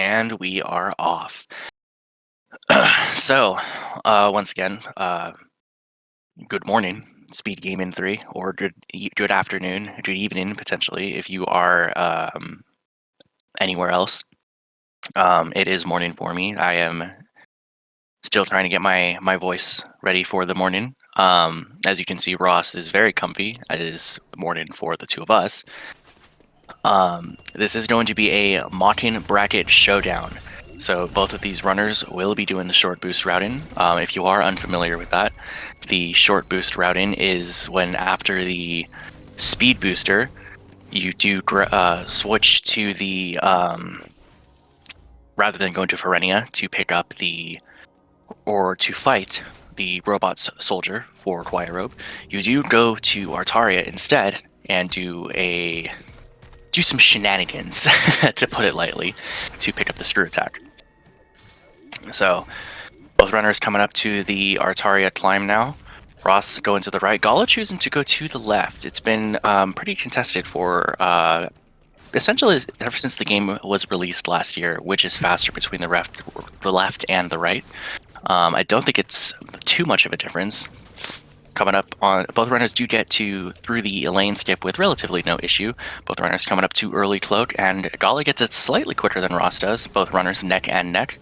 And we are off. So, once again, good morning, SpeedGaming 3, or good afternoon, good evening, potentially, if you are anywhere else. It is morning for me. I am still trying to get my voice ready for the morning. As you can see, Ross is very comfy. It is morning for the two of us. This is going to be a Mawkin bracket showdown. So both of these runners will be doing the short boost routing. If you are unfamiliar with that, the short boost routing is when after the speed booster, you do switch to the, rather than going to Ferenia to pick up the, or to fight the robot soldier for Quiet Robe, you do go to Artaria instead and do some shenanigans, to put it lightly, to pick up the screw attack. So, both runners coming up to the Artaria climb now. Ross going to the right. Gala choosing to go to the left. It's been pretty contested for essentially ever since the game was released last year, which is faster between the left and the right. I don't think it's too much of a difference. Coming up on, both runners do get through the lane skip with relatively no issue. Both runners coming up to early cloak, and Gala gets it slightly quicker than Ross does. Both runners neck and neck.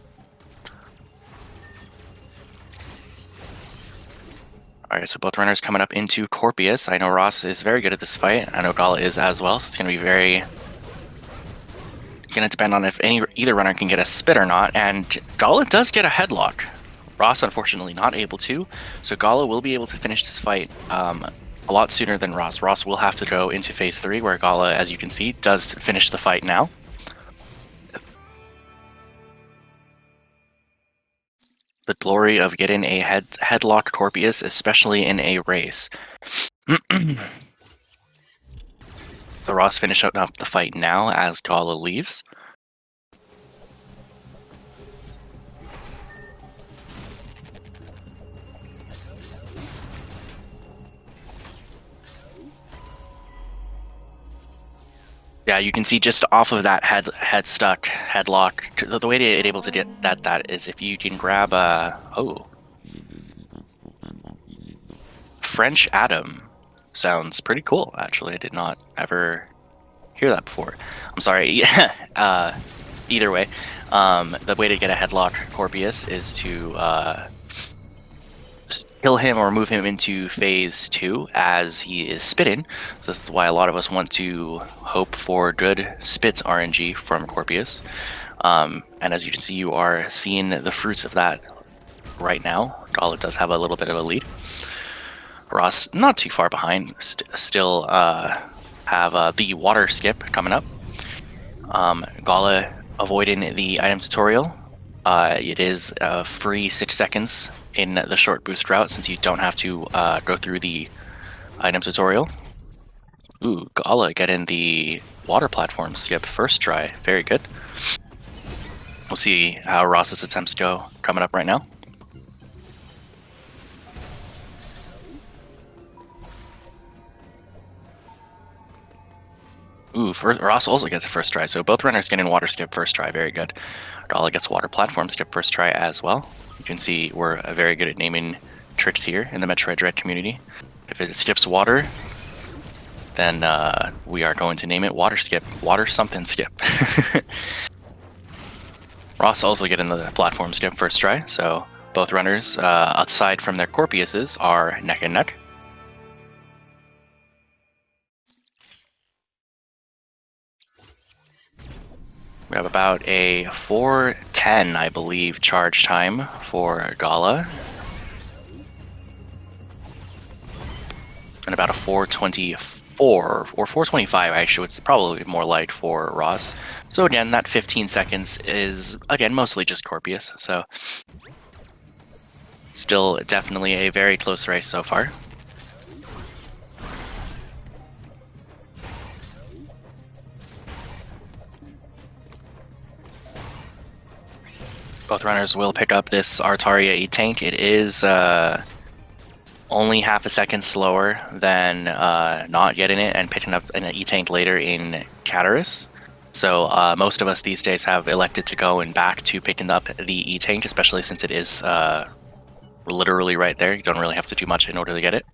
Alright, so both runners coming up into Corpius. I know Ross is very good at this fight. I know Gala is as well, so it's going to be going to depend on if either runner can get a spit or not, and Gala does get a headlock. Ross, unfortunately, not able to, so Gala will be able to finish this fight a lot sooner than Ross. Ross will have to go into Phase 3, where Gala, as you can see, does finish the fight now. The glory of getting a headlock Corpius, especially in a race. So Ross finishing up the fight now as Gala leaves. Yeah, you can see just off of that headlock. The way to get able to get that is if you can grab French Adam. Sounds pretty cool, actually. I did not ever hear that before. I'm sorry. Either way, the way to get a headlock Corpius is to kill him or move him into Phase 2 as he is spitting. So that's why a lot of us want to hope for good spits RNG from Corpius. And as you can see, you are seeing the fruits of that right now. Gala does have a little bit of a lead. Ross not too far behind. Still have the water skip coming up. Gala avoiding the item tutorial. It is free 6 seconds in the short boost route, since you don't have to go through the item tutorial. Ooh, Gala getting the water platform skip first try. Very good. We'll see how Ross's attempts go coming up right now. Ooh, Ross also gets a first try, so both runners getting water skip first try. Very good. Gala gets water platform skip first try as well. You can see we're very good at naming tricks here in the Metroid Dread community. If it skips water, then we are going to name it water skip. Water something skip. Ross also getting the platform skip first try, so both runners, aside from their Corpiuses, are neck and neck. We have about a 4:10, I believe, charge time for Gala. And about a 4:24, or 4:25 actually, it's probably more like for Ross. So again, that 15 seconds is, again, mostly just Corpius, so still definitely a very close race so far. Both runners will pick up this Artaria E-Tank. It is only half a second slower than not getting it and picking up an E-Tank later in Cataris. So most of us these days have elected to go and back to picking up the E-Tank, especially since it is literally right there. You don't really have to do much in order to get it.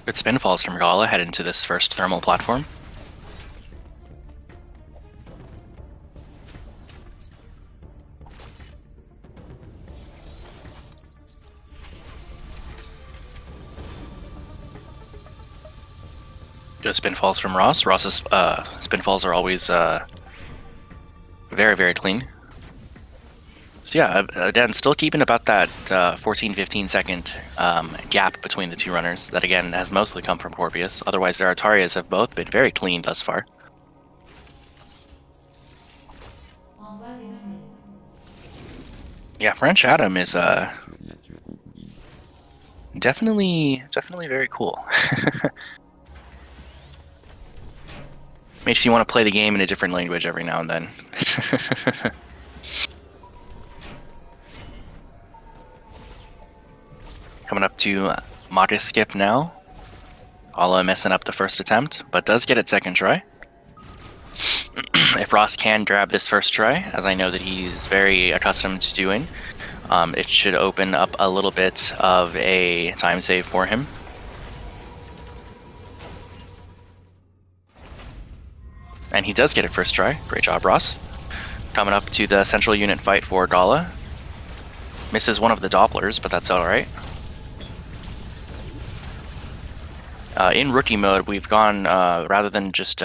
Good spin falls from Gala head into this first thermal platform. Good spin falls from Ross. Ross's spin falls are always very, very clean. So yeah, again, still keeping about that 14-15 second gap between the two runners. That again has mostly come from Corpius. Otherwise, their Atarias have both been very clean thus far. Yeah, French Adam is definitely very cool. Makes you want to play the game in a different language every now and then. Coming up to Modest Skip now. Gala messing up the first attempt, but does get it second try. If Ross can grab this first try, as I know that he's very accustomed to doing, it should open up a little bit of a time save for him. And he does get it first try. Great job, Ross. Coming up to the central unit fight for Gala. Misses one of the Dopplers, but that's alright. In rookie mode, we've gone, rather than just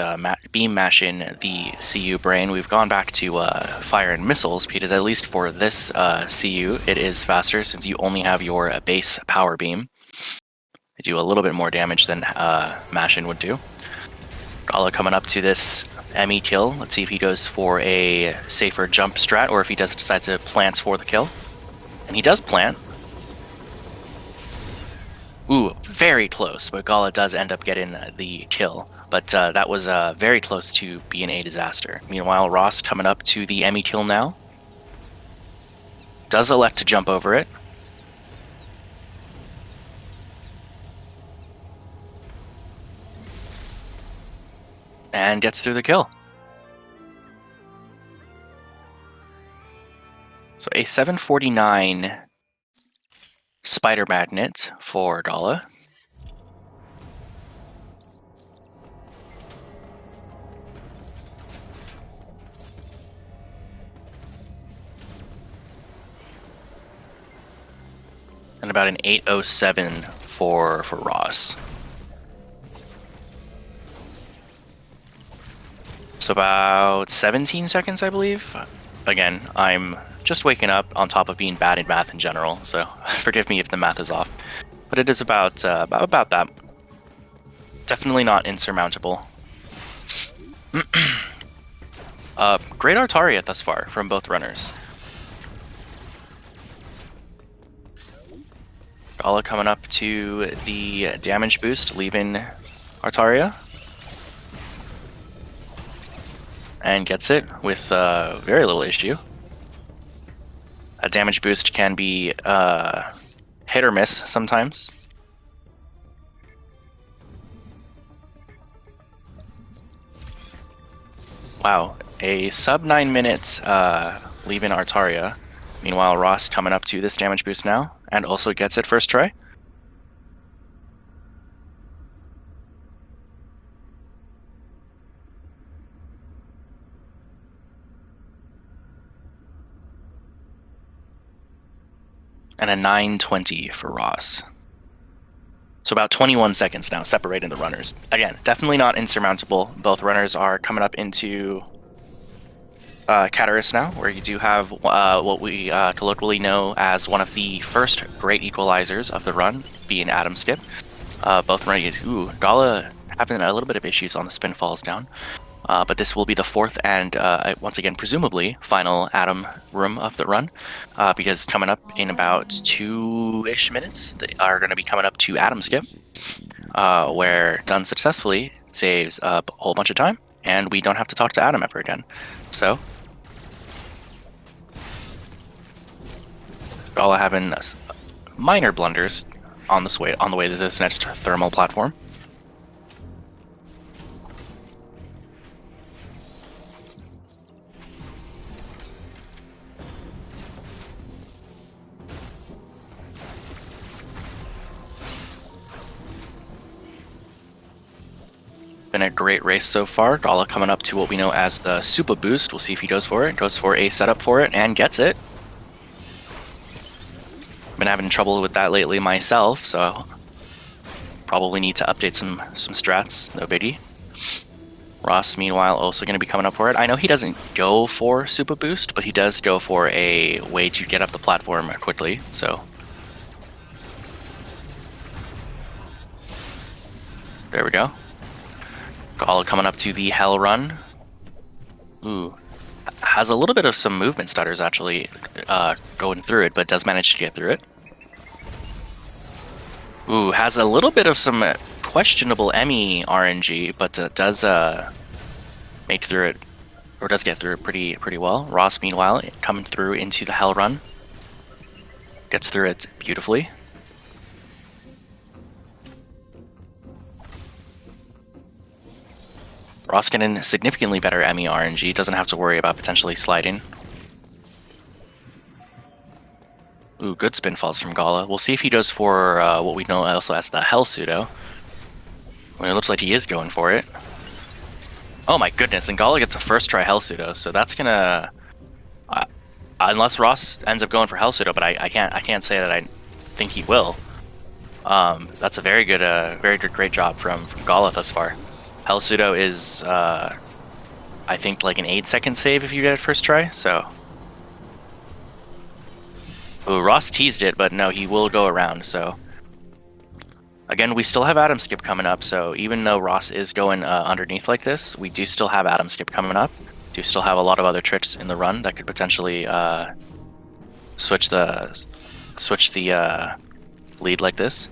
beam mashing the CU brain, we've gone back to fire and missiles, because at least for this CU, it is faster since you only have your base power beam. They do a little bit more damage than mashing would do. Gala coming up to this ME kill. Let's see if he goes for a safer jump strat, or if he does decide to plant for the kill. And he does plant. Ooh, very close, but Gala does end up getting the kill. But that was very close to being a disaster. Meanwhile, Ross coming up to the ME kill now. Does elect to jump over it. And gets through the kill. So a 749 Spider Magnet for Gala. And about an 807 for Ross. So about 17 seconds, I believe. Again, I'm just waking up on top of being bad in math in general, so forgive me if the math is off. But it is about that. Definitely not insurmountable. Great Artaria thus far from both runners. Gala coming up to the damage boost, leaving Artaria. And gets it with very little issue. A damage boost can be hit or miss sometimes. Wow, a sub 9 minutes leaving Artaria. Meanwhile, Ross coming up to this damage boost now, and also gets it first try. And a 920 for Ross. So about 21 seconds now separating the runners. Again, definitely not insurmountable. Both runners are coming up into Cataris now, where you do have what we colloquially know as one of the first great equalizers of the run, being Adam Skip. Both running. Ooh, Gala having a little bit of issues on the spin falls down. But this will be the fourth and, once again, presumably, final Adam room of the run, because coming up in about 2-ish minutes, they are going to be coming up to Adam Skip, where done successfully, saves a whole bunch of time, and we don't have to talk to Adam ever again. So, Gala having minor blunders on the way to this next thermal platform. Been a great race so far. Gala coming up to what we know as the Super Boost. We'll see if he goes for it. Goes for a setup for it and gets it. Been having trouble with that lately myself, so probably need to update some strats. No biggie. Ross, meanwhile, also going to be coming up for it. I know he doesn't go for Super Boost, but he does go for a way to get up the platform quickly, so. There we go. Gala coming up to the Hell Run. Ooh. Has a little bit of some movement stutters, actually, going through it, but does manage to get through it. Ooh, has a little bit of some questionable Emmy RNG, but does make through it, or does get through it pretty well. Ross, meanwhile, coming through into the Hell Run. Gets through it beautifully. Ross getting significantly better Emmy RNG, doesn't have to worry about potentially sliding. Ooh, good spin falls from Gala. We'll see if he goes for what we know also as the Hell Pseudo. Well, it looks like he is going for it. Oh my goodness, and Gala gets a first try Hell Pseudo, so that's gonna... unless Ross ends up going for Hell Pseudo, but I can't say that I think he will. That's a very good, great job from Gala thus far. Hell Pseudo is, I think, like an 8-second save if you get it first try, so... Ooh, Ross teased it, but no, he will go around, so... Again, we still have Adam Skip coming up, so even though Ross is going underneath like this, we do still have Adam Skip coming up. Do still have a lot of other tricks in the run that could potentially switch the lead like this.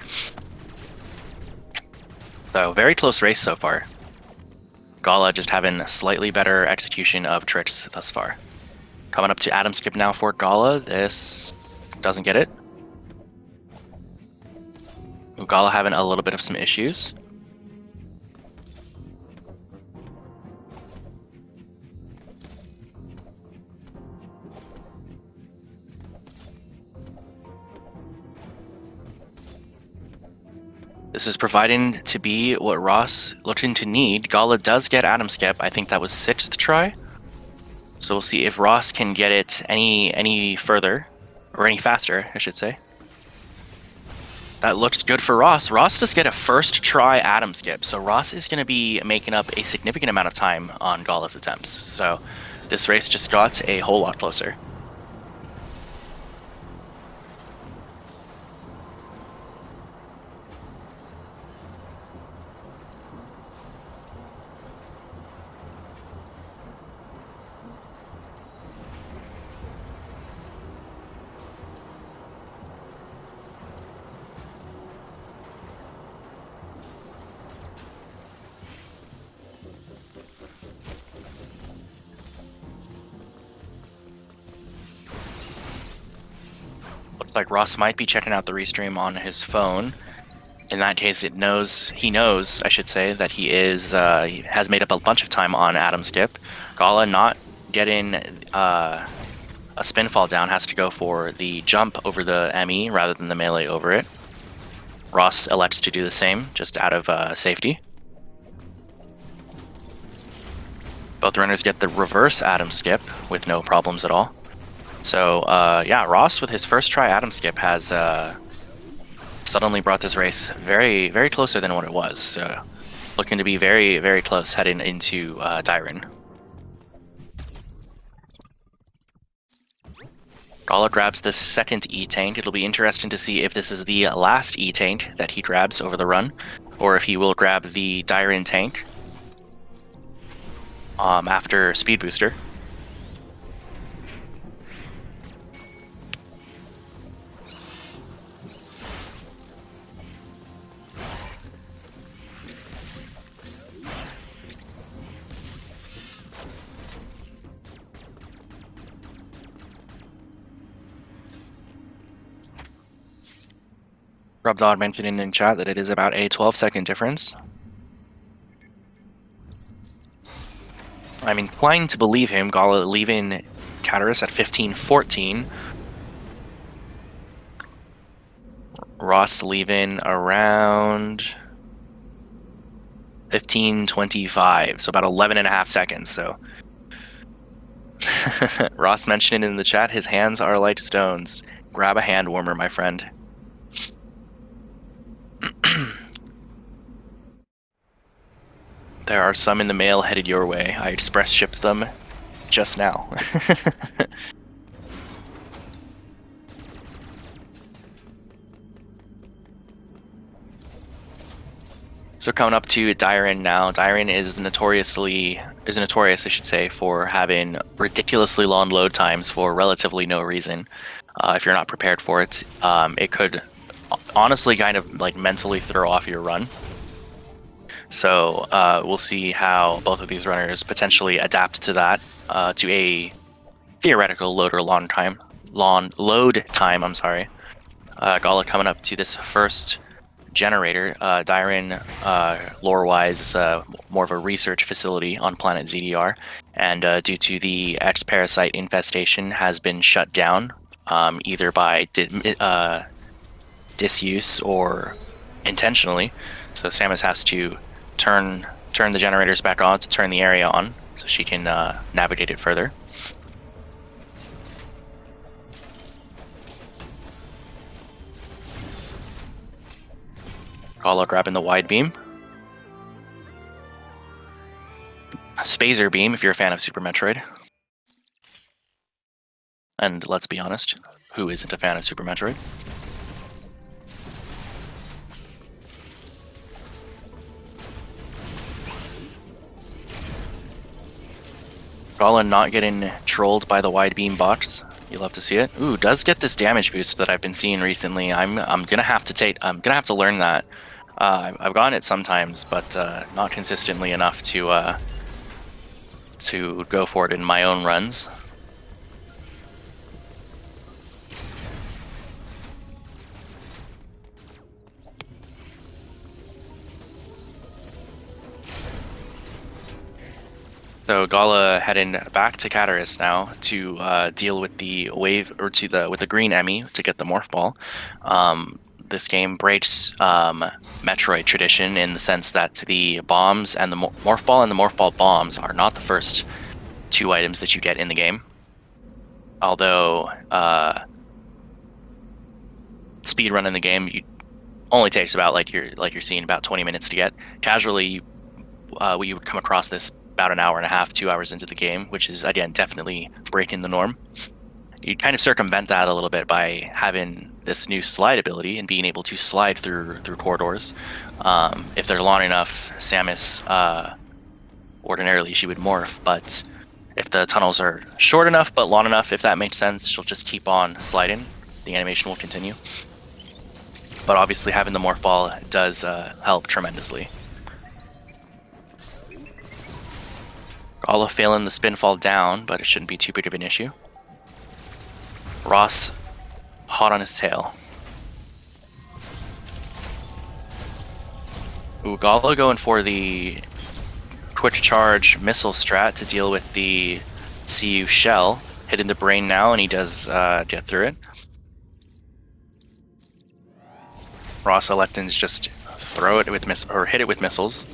So, very close race so far. Gala just having a slightly better execution of tricks thus far. Coming up to Adam Skip now for Gala. This doesn't get it. Gala having a little bit of some issues. This is providing to be what Ross looking to need. Gala does get Adam Skip. I think that was 6th try. So we'll see if Ross can get it any further, or any faster, I should say. That looks good for Ross. Ross does get a first try Adam Skip, so Ross is going to be making up a significant amount of time on Gala's attempts. So this race just got a whole lot closer. Looks like Ross might be checking out the restream on his phone. In that case, he knows, I should say, that he has made up a bunch of time on Adam Skip. Gala not getting a spin fall down, has to go for the jump over the ME rather than the melee over it. Ross elects to do the same, just out of safety. Both runners get the reverse Adam Skip with no problems at all. So, yeah, Ross with his first try Adam Skip has suddenly brought this race very, very closer than what it was. So, looking to be very, very close heading into Dyron. Gala grabs the second E-Tank. It'll be interesting to see if this is the last E-Tank that he grabs over the run, or if he will grab the Dyron tank after Speed Booster. Rubdog mentioning in chat that it is about a 12-second difference. I'm inclined to believe him. Gala leaving Cataris at 15-14. Ross leaving around 15-25, so about 11.5 seconds. So Ross mentioned in the chat, his hands are like stones. Grab a hand warmer, my friend. There are some in the mail headed your way. I express shipped them just now. So coming up to Dyren now. Dyren is notorious, I should say, for having ridiculously long load times for relatively no reason. If you're not prepared for it, it could honestly kind of like mentally throw off your run. So we'll see how both of these runners potentially adapt to that, to a theoretical load or load time. I'm sorry. Gala coming up to this first generator. Dyren, lore-wise, is more of a research facility on planet ZDR, and due to the X-parasite infestation, has been shut down, either by disuse or intentionally. So Samus has to turn the generators back on to turn the area on, so she can navigate it further. Gala grabbing the wide beam. Spazer beam if you're a fan of Super Metroid. And let's be honest, who isn't a fan of Super Metroid? Gala not getting trolled by the wide beam box. You love to see it. Ooh, does get this damage boost that I've been seeing recently. I'm gonna have to learn that. I've gotten it sometimes, but not consistently enough to go for it in my own runs. So Gala heading back to Cataris now to deal with the wave, or with the green Emmy to get the morph ball. This game breaks Metroid tradition in the sense that the bombs and the morph ball and the morph ball bombs are not the first two items that you get in the game. Although speedrun in the game only takes about like you're seeing about 20 minutes to get. Casually, you would come across this about an hour and a half, 2 hours into the game, which is again definitely breaking the norm. You kind of circumvent that a little bit by having this new slide ability and being able to slide through corridors. If they're long enough, Samus ordinarily she would morph, but if the tunnels are short enough but long enough, if that makes sense, she'll just keep on sliding. The animation will continue. But obviously having the morph ball does help tremendously. Gala failing the spin fall down, but it shouldn't be too big of an issue. Ross hot on his tail. Ooh, Gala going for the quick charge missile strat to deal with the CU shell. Hitting the brain now, and he does get through it. Ross electing to just throw it with hit it with missiles.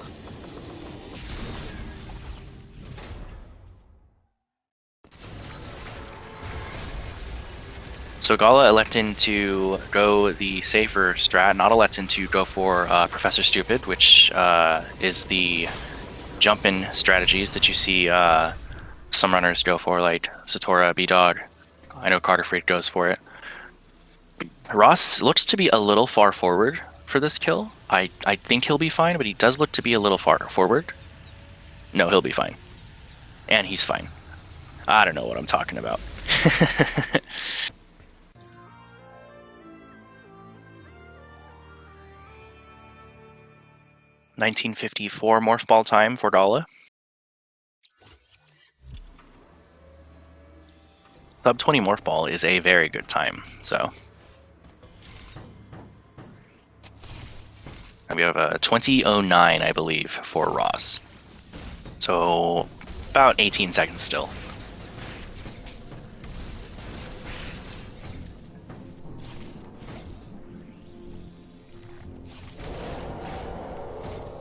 So Gala electing to go the safer strat, not electing to go for Professor Stupid, which is the jump-in strategies that you see some runners go for, like Satora, B-Dog. I know Carter Freak goes for it. Ross looks to be a little far forward for this kill. I think he'll be fine, but he does look to be a little far forward. No, he'll be fine. And he's fine. I don't know what I'm talking about. 1954 morph ball time for Gala. Sub 20 morph ball is a very good time, so. And we have a 20:09, I believe, for Ross. So about 18 seconds still.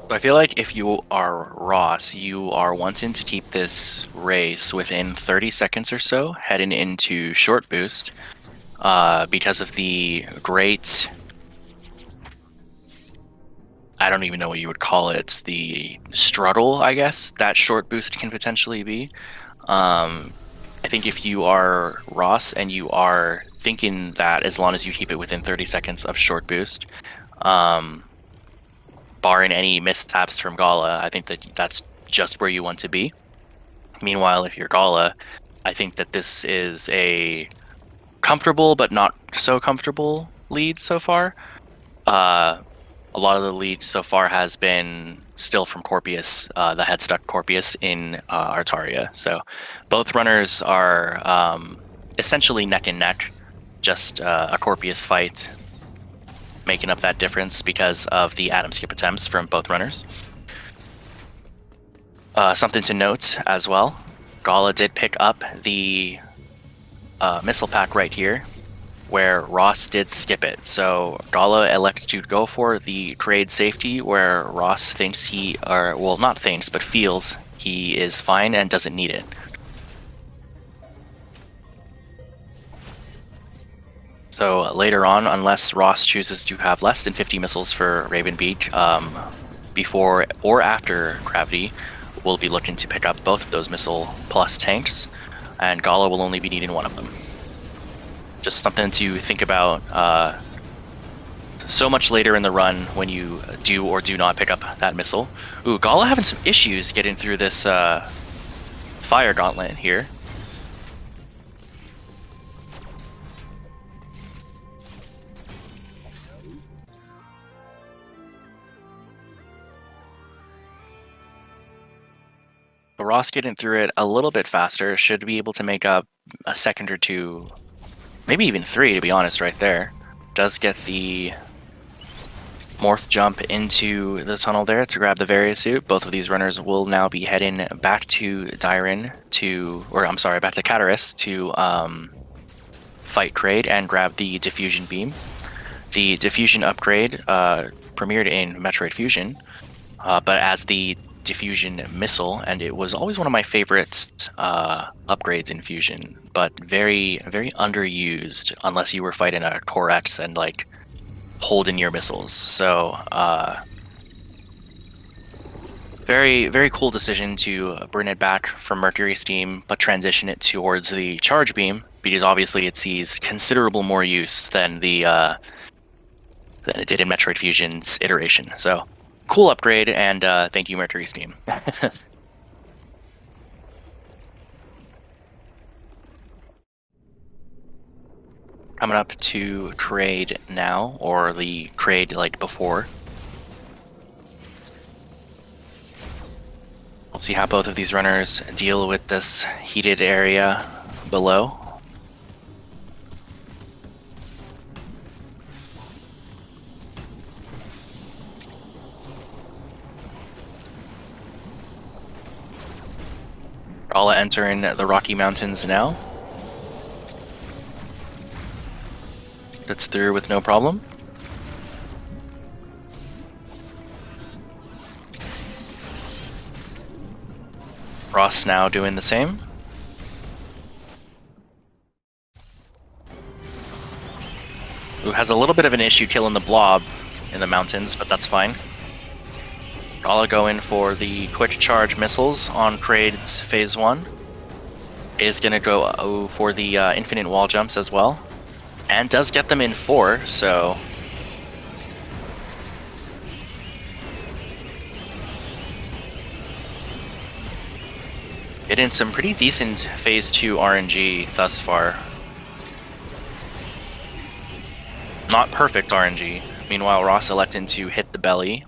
I feel like if you are Ross, you are wanting to keep this race within 30 seconds or so, heading into short boost, because of the great, I don't even know what you would call it, the struggle, I guess, that short boost can potentially be. I think if you are Ross and you are thinking that as long as you keep it within 30 seconds of short boost, barring any mishaps from Gala, I think that that's just where you want to be. Meanwhile, if you're Gala, I think that this is a comfortable but not so comfortable lead so far. A lot of the lead so far has been still from Corpius, the headstuck Corpius in Artaria. So both runners are essentially neck and neck, just a Corpius fight making up that difference because of the atom skip attempts from both runners. Something to note as well, Gala did pick up the missile pack right here, where Ross did skip it. So Gala elects to go for the trade safety, where Ross thinks well, not thinks, but feels he is fine and doesn't need it. So later on, unless Ross chooses to have less than 50 missiles for Ravenbeak, before or after Gravity, we'll be looking to pick up both of those missile plus tanks, and Gala will only be needing one of them. Just something to think about so much later in the run when you do or do not pick up that missile. Ooh, Gala having some issues getting through this fire gauntlet here. Ross getting through it a little bit faster should be able to make up a second or two, maybe even 3, to be honest, right there. Does get the morph jump into the tunnel there to grab the Variasuit. Both of these runners will now be heading back to Dyren back to Cataris to fight Kraid and grab the Diffusion Beam. The Diffusion upgrade premiered in Metroid Fusion, but as the Diffusion Missile, and it was always one of my favorites upgrades in Fusion, but very, very underused unless you were fighting a Core X and like holding your missiles. So very, very cool decision to bring it back from Mercury Steam, but transition it towards the Charge Beam, because obviously it sees considerable more use than it did in Metroid Fusion's iteration. So cool upgrade, and thank you, Mercury Steam. Coming up to Kraid now, or the Kraid like before. We'll see how both of these runners deal with this heated area below. Gala entering the Rocky Mountains now. Gets through with no problem. Ross now doing the same. Who has a little bit of an issue killing the blob in the mountains, but that's fine. Gala going for the quick charge missiles on Kraid's phase 1. Is going to go for the infinite wall jumps as well. And does get them in 4, so getting some pretty decent phase 2 RNG thus far. Not perfect RNG. Meanwhile, Ross electing to hit the belly.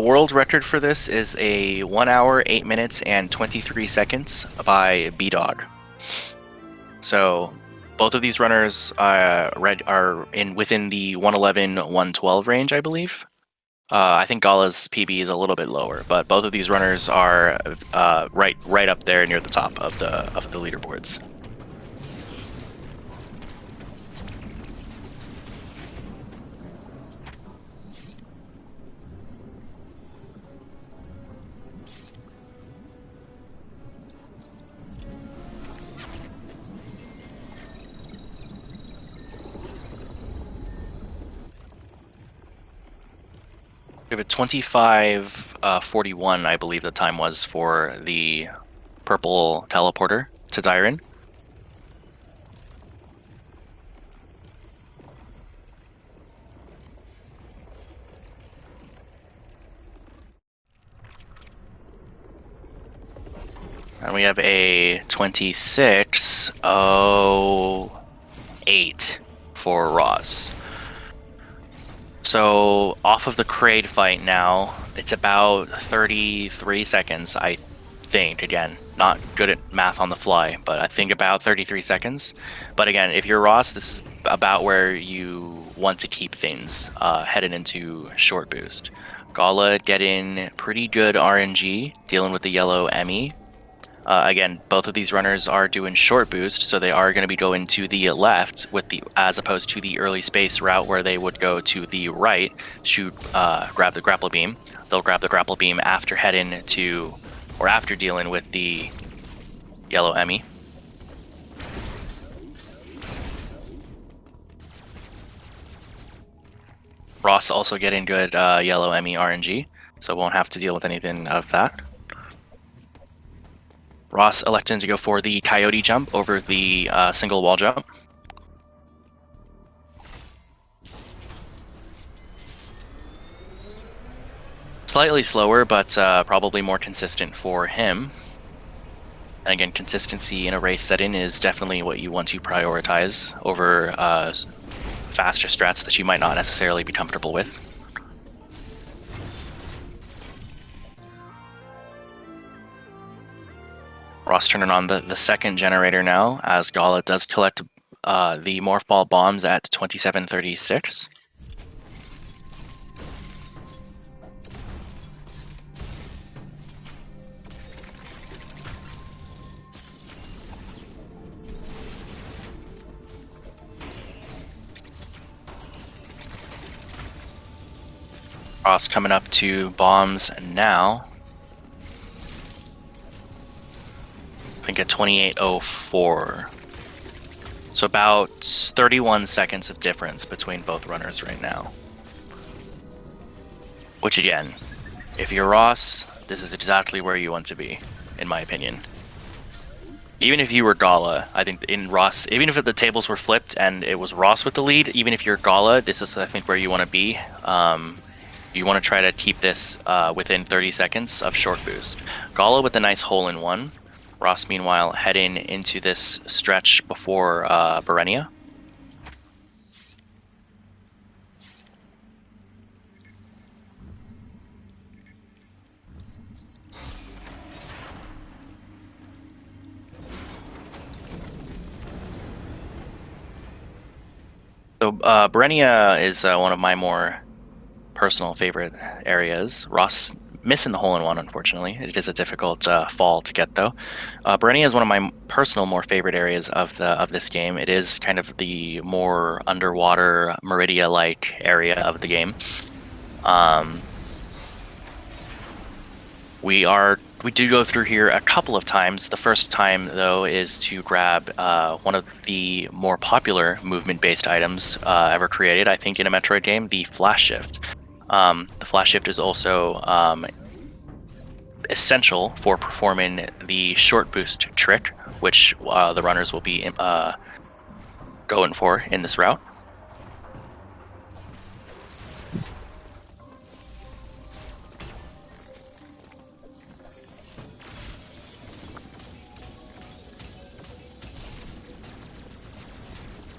World record for this is a 1 hour, 8 minutes, and 23 seconds by B-Dog. So Both of these runners are within the 111, 112 range, I believe. I think Gala's PB is a little bit lower, but both of these runners are right up there near the top of the leaderboards. We have a 25:41, I believe the time was for the purple teleporter to Dyren. And we have a 26:08 for Ross. So off of the Kraid fight now, it's about 33 seconds, I think. Again, not good at math on the fly, but I think about 33 seconds. But again, if you're Ross, this is about where you want to keep things headed into short boost. Gala getting pretty good RNG, dealing with the yellow Emmy. Again, both of these runners are doing short boost, so they are going to be going to the left with as opposed to the early space route where they would go to the right, grab the grapple beam. They'll grab the grapple beam after after dealing with the yellow Emmy. Ross also getting good yellow Emmy RNG, so won't have to deal with anything of that. Ross electing to go for the coyote jump over the single wall jump. Slightly slower, but probably more consistent for him. And again, consistency in a race setting is definitely what you want to prioritize over faster strats that you might not necessarily be comfortable with. Ross turning on the second generator now, as Gala does collect the Morph Ball bombs at 27:36. Ross coming up to bombs now. I think at 28:04. So about 31 seconds of difference between both runners right now. Which again, if you're Ross, this is exactly where you want to be, in my opinion. Even if you were Gala, I think in Ross, even if the tables were flipped and it was Ross with the lead, even if you're Gala, this is I think where you want to be. You want to try to keep this within 30 seconds of short boost. Gala with a nice hole-in-one. Ross, meanwhile, heading into this stretch before Berenia. So Berenia is one of my more personal favorite areas. Ross missing the hole-in-one, unfortunately. It is a difficult fall to get, though. Berenia is one of my personal more favorite areas of this game. It is kind of the more underwater Meridia-like area of the game. We do go through here a couple of times. The first time, though, is to grab one of the more popular movement-based items ever created, I think, in a Metroid game, the Flash Shift. The Flash Shift is also essential for performing the short boost trick, which the runners will be going for in this route.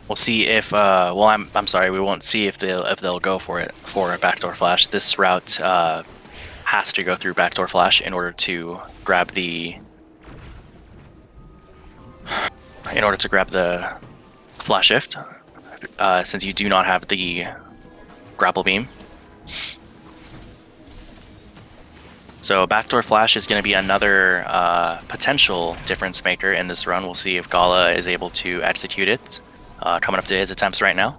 We'll see if well, I'm sorry, we won't see if they'll go for it for a backdoor flash. This route has to go through backdoor flash in order to grab the flash shift, since you do not have the grapple beam. So backdoor flash is going to be another potential difference maker in this run. We'll see if Gala is able to execute it. Coming up to his attempts right now.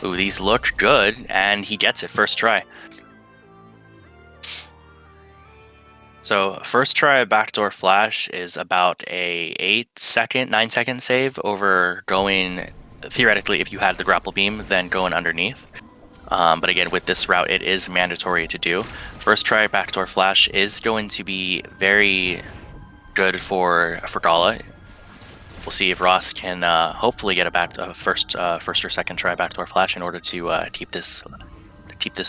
Ooh, these look good, and he gets it first try. So first try backdoor flash is about a 9-second save over going, theoretically, if you had the grapple beam, then going underneath. But again, with this route, it is mandatory to do. First try backdoor flash is going to be very good for Gala. We'll see if Ross can hopefully get a first or second try backdoor flash in order to keep this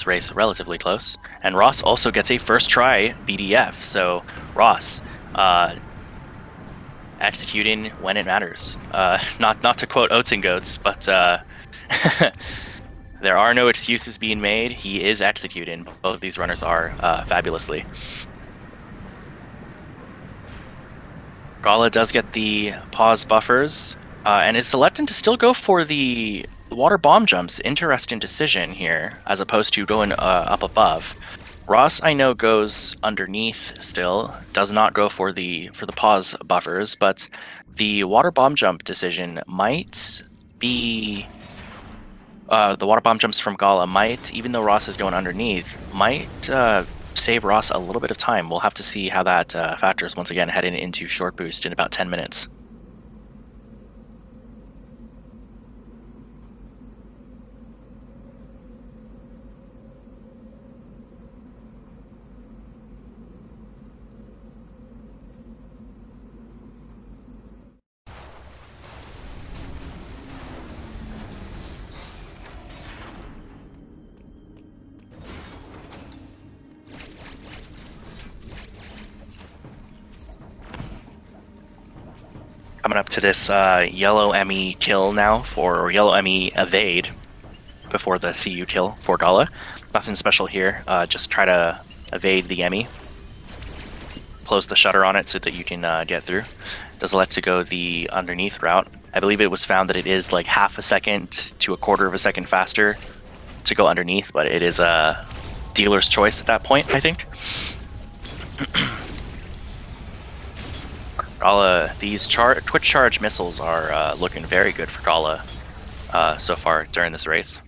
race relatively close. And Ross also gets a first try BDF. So Ross executing when it matters. Not to quote Oats and Goats, but there are no excuses being made. He is executing. Both of these runners are fabulously. Gala does get the pause buffers, and is selecting to still go for the water bomb jumps. Interesting decision here, as opposed to going up above. Ross, I know, goes underneath still, does not go for the pause buffers, but the water bomb jump decision might be... the water bomb jumps from Gala might, even though Ross is going underneath, might save Ross a little bit of time. We'll have to see how that factors once again heading into short boost in about 10 minutes. Coming up to this yellow Emmy kill now or yellow Emmy evade before the CU kill for Gala. Nothing special here, just try to evade the Emmy. Close the shutter on it so that you can get through. Does elect to go the underneath route. I believe it was found that it is like half a second to a quarter of a second faster to go underneath, but it is a dealer's choice at that point, I think. Gala, these Twitch charge missiles are looking very good for Gala so far during this race.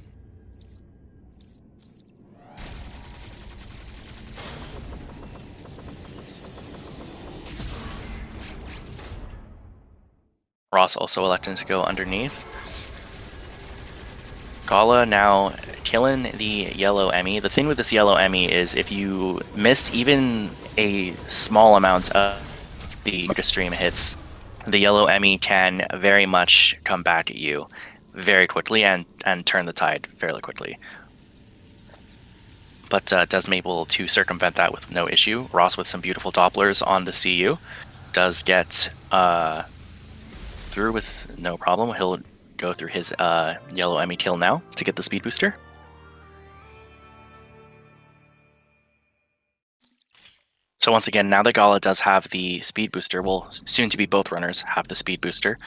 Ross also electing to go underneath. Gala now killing the yellow Emmy. The thing with this yellow Emmy is if you miss even a small amount of the stream hits, the yellow Emmy can very much come back at you very quickly and turn the tide fairly quickly. But does able to circumvent that with no issue. Ross with some beautiful Dopplers on the CU does get through with no problem. He'll go through his yellow Emmy kill now to get the speed booster. So once again, now that Gala does have the speed booster, well, soon to be both runners have the speed booster.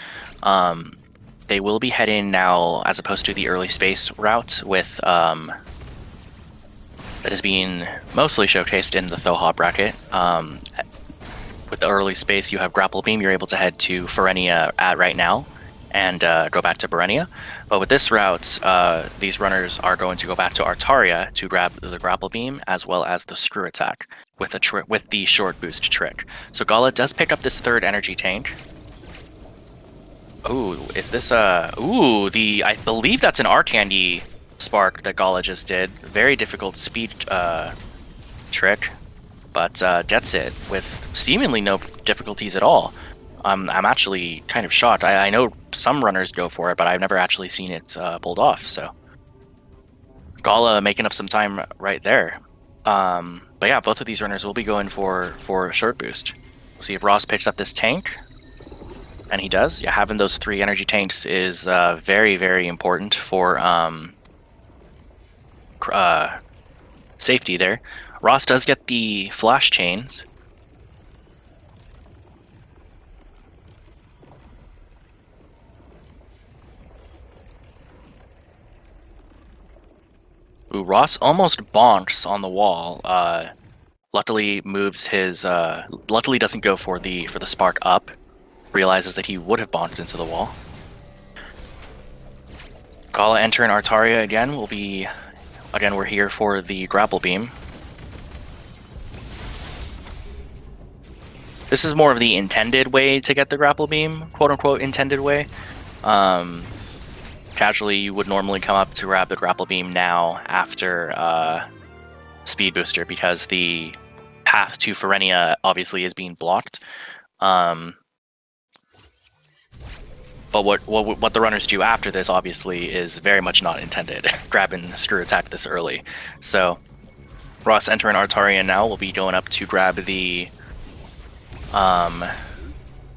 They will be heading now, as opposed to the early space route, with that is being mostly showcased in the Thoha bracket. With the early space, you have Grapple Beam. You're able to head to Ferenia at right now and go back to Berenia. But with this route, these runners are going to go back to Artaria to grab the Grapple Beam as well as the Screw Attack with the short boost trick. So Gala does pick up this third energy tank. Ooh, is this ooh, I believe that's an Arcandy spark that Gala just did. Very difficult speed trick, but gets it with seemingly no difficulties at all. I'm actually kind of shocked. I know some runners go for it, but I've never actually seen it pulled off, so. Gala making up some time right there. But yeah, both of these runners will be going for a short boost. We'll see if Ross picks up this tank. And he does. Yeah, having those 3 energy tanks is very, very important for safety there. Ross does get the flash chains. who Ross almost bonks on the wall. Luckily moves his. Luckily doesn't go for the spark up. Realizes that he would have bonked into the wall. Gala entering Artaria again will be. Again, we're here for the grapple beam. This is more of the intended way to get the grapple beam, quote-unquote intended way. Casually, you would normally come up to grab the grapple beam now after Speed Booster because the path to Ferenia obviously is being blocked. But what the runners do after this obviously is very much not intended. Grab and screw attack this early. So Ross entering Artaria now will be going up to grab the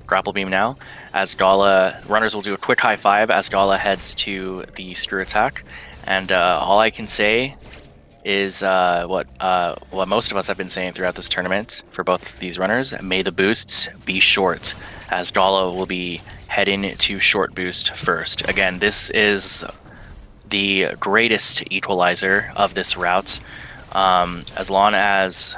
grapple beam now. As Gala, runners will do a quick high five as Gala heads to the screw attack. And all I can say is what most of us have been saying throughout this tournament for both of these runners. May the boosts be short, as Gala will be heading to short boost first. Again, this is the greatest equalizer of this route. As long as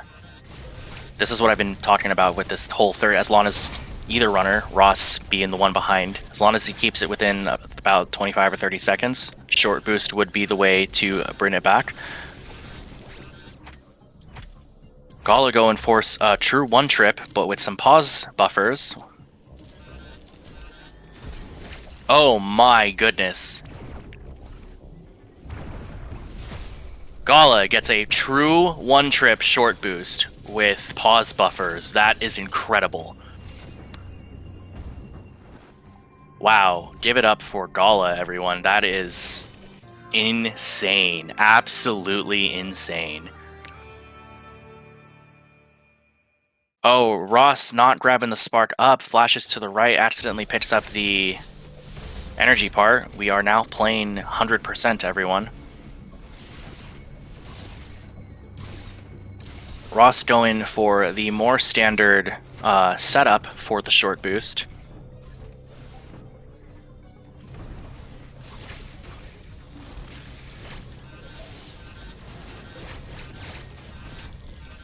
this is what I've been talking about with this whole third, as long as either runner, Ross being the one behind, as long as he keeps it within about 25 or 30 seconds, short boost would be the way to bring it back. Gala go and force a true one trip, but with some pause buffers. Oh my goodness. Gala gets a true one trip short boost with pause buffers. That is incredible. Wow, give it up for Gala, everyone. That is insane. Absolutely insane. Oh, Ross not grabbing the spark up, flashes to the right, accidentally picks up the energy part. We are now playing 100%, everyone. Ross going for the more standard setup for the short boost.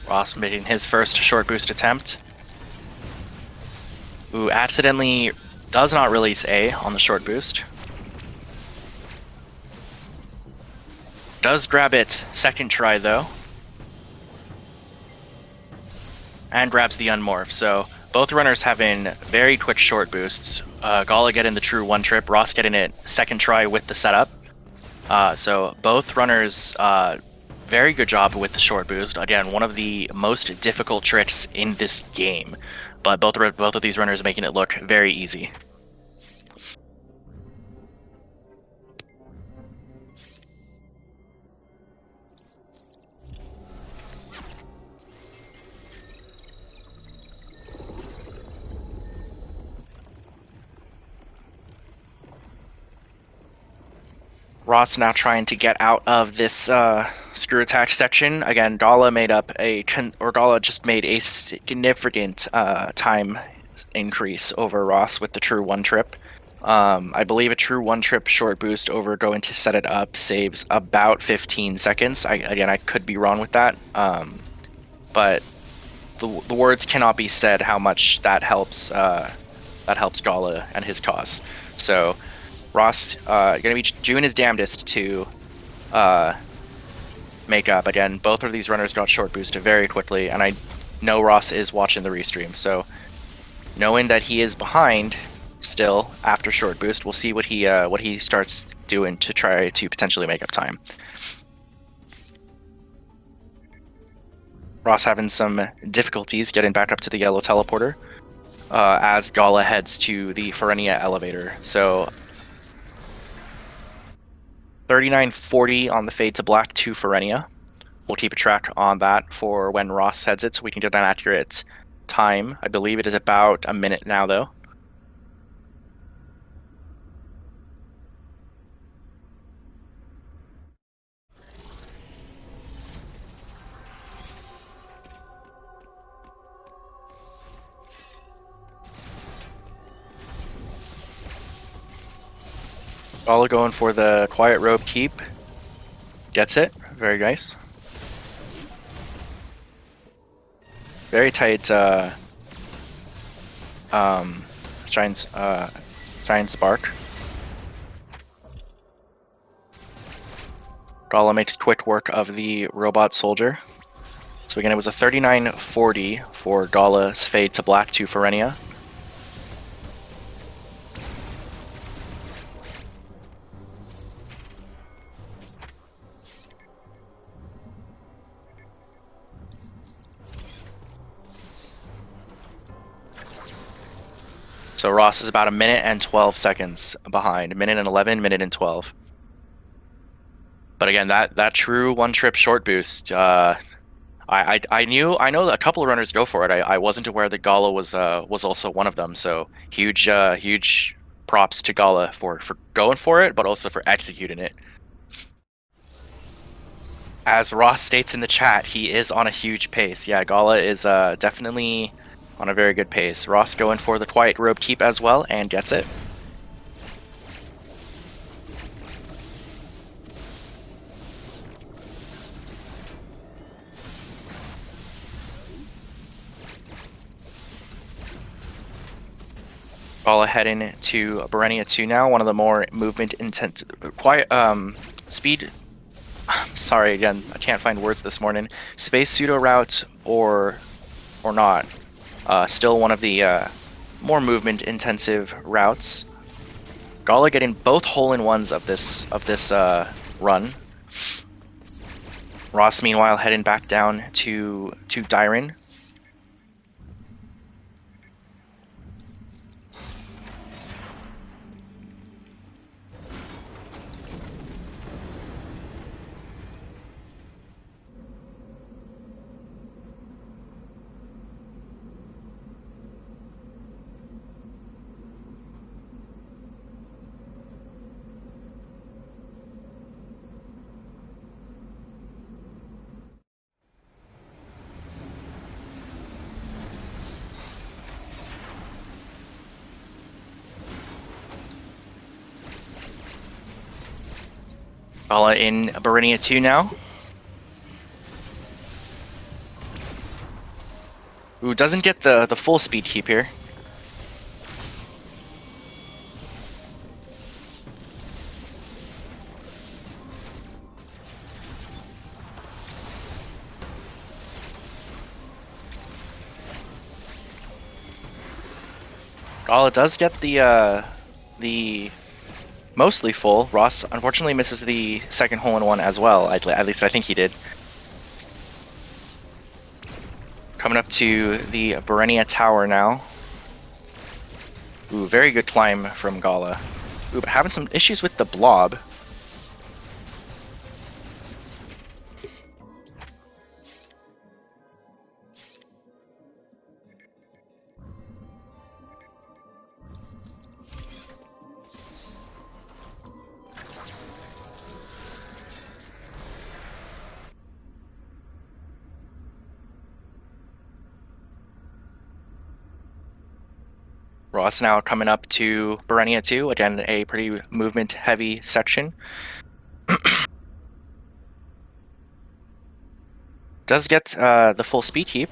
Ross making his first short boost attempt. Ooh, accidentally does not release A on the short boost. Does grab it second try though. And grabs the unmorph. So both runners having very quick short boosts. Gala getting the true one trip, Ross getting it second try with the setup. So both runners very good job with the short boost. Again, one of the most difficult tricks in this game, but both of these runners are making it look very easy. Ross now trying to get out of this screw attack section. Again, Gala just made a significant time increase over Ross with the true one trip. I believe a true one trip short boost over going to set it up saves about 15 seconds. Again, I could be wrong with that, but the words cannot be said how much that helps Gala and his cause. So Ross gonna be doing his damnedest to make up. Again, both of these runners got short boosted very quickly, and I know Ross is watching the restream, so knowing that he is behind still after short boost, we'll see what he starts doing to try to potentially make up time. Ross having some difficulties getting back up to the yellow teleporter as Gala heads to the Ferenia elevator. So 3940 on the fade to black to Ferenia. We'll keep a track on that for when Ross heads it so we can get an accurate time. I believe it is about a minute now, though. Gala going for the quiet robe keep. Gets it. very nice. Very tight giant spark. Gala makes quick work of the robot soldier. So again, it was a 39-40 for Gala's fade to black to Ferenia. So Ross is about a minute and 12 seconds behind. A minute and 11, minute and 12. But again, that true one-trip short boost, I know that a couple of runners go for it. I wasn't aware that Gala was also one of them. So huge props to Gala for going for it, but also for executing it. As Ross states in the chat, he is on a huge pace. Yeah, Gala is definitely on a very good pace. Ross going for the Quiet Robe keep as well and gets it. Gala heading to Barenia 2 now, one of the more movement intense, speed. Sorry again, I can't find words this morning. Space pseudo route or not. Still one of the more movement intensive routes. Gala getting both hole-in-ones of this run. Ross meanwhile heading back down to Dyren. Gala in Barenia 2 now. Ooh, doesn't get the full speed keep here. Gala does get the mostly full. Ross unfortunately misses the second hole-in-one as well. At least I think he did. Coming up to the Barenia Tower now. Ooh, very good climb from Gala. Ooh, but having some issues with the blob. Ross now coming up to Barenia 2, again a pretty movement heavy section. Does get the full speed keep.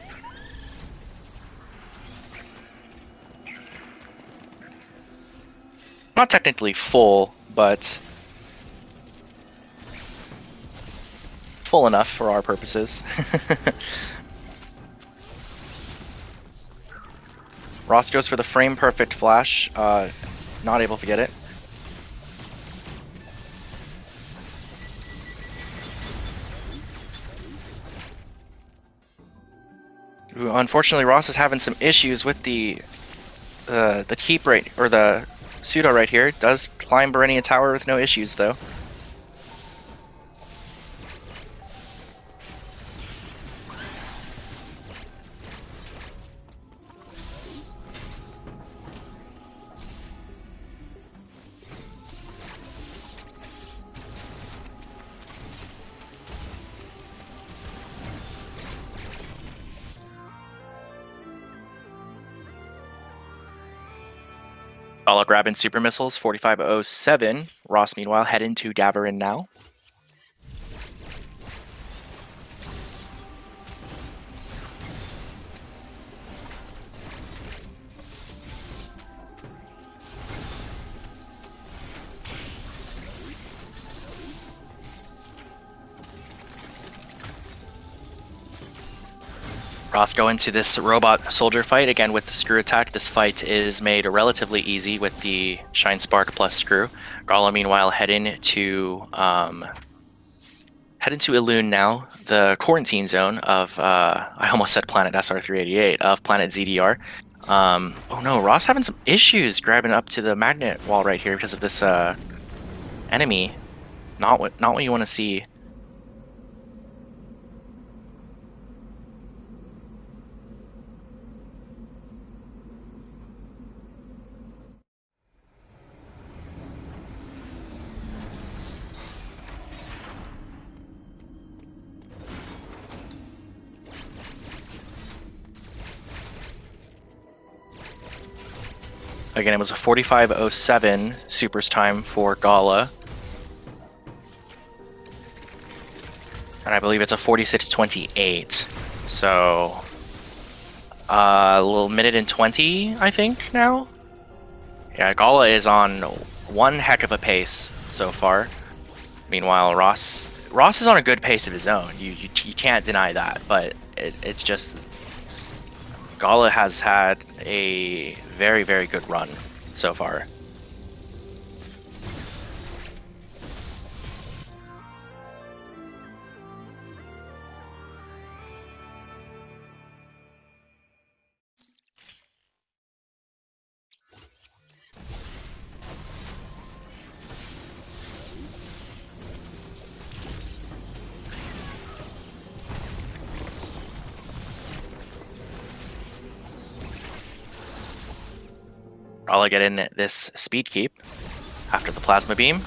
Not technically full, but full enough for our purposes. Ross goes for the frame perfect flash, not able to get it. Ooh, unfortunately, Ross is having some issues with the keep right, or the pseudo right here. Does climb Barenia Tower with no issues though. Gala grabbing super missiles, 4507. Ross, meanwhile, heading to Davarin now. Ross, go into this robot soldier fight again with the screw attack. This fight is made relatively easy with the Shine Spark plus screw. Gala, meanwhile, head into Elune now, the quarantine zone of I almost said Planet SR388 of Planet ZDR. Oh no, Ross having some issues grabbing up to the magnet wall right here because of this enemy. Not what you want to see. Again, it was a 45:07 supers time for Gala. And I believe it's a 46:28. So a little minute and 20, I think, now. Yeah, Gala is on one heck of a pace so far. Meanwhile, Ross is on a good pace of his own. You can't deny that, but it's just Gala has had a very, very good run so far. Gala get in this speed keep after the plasma beam.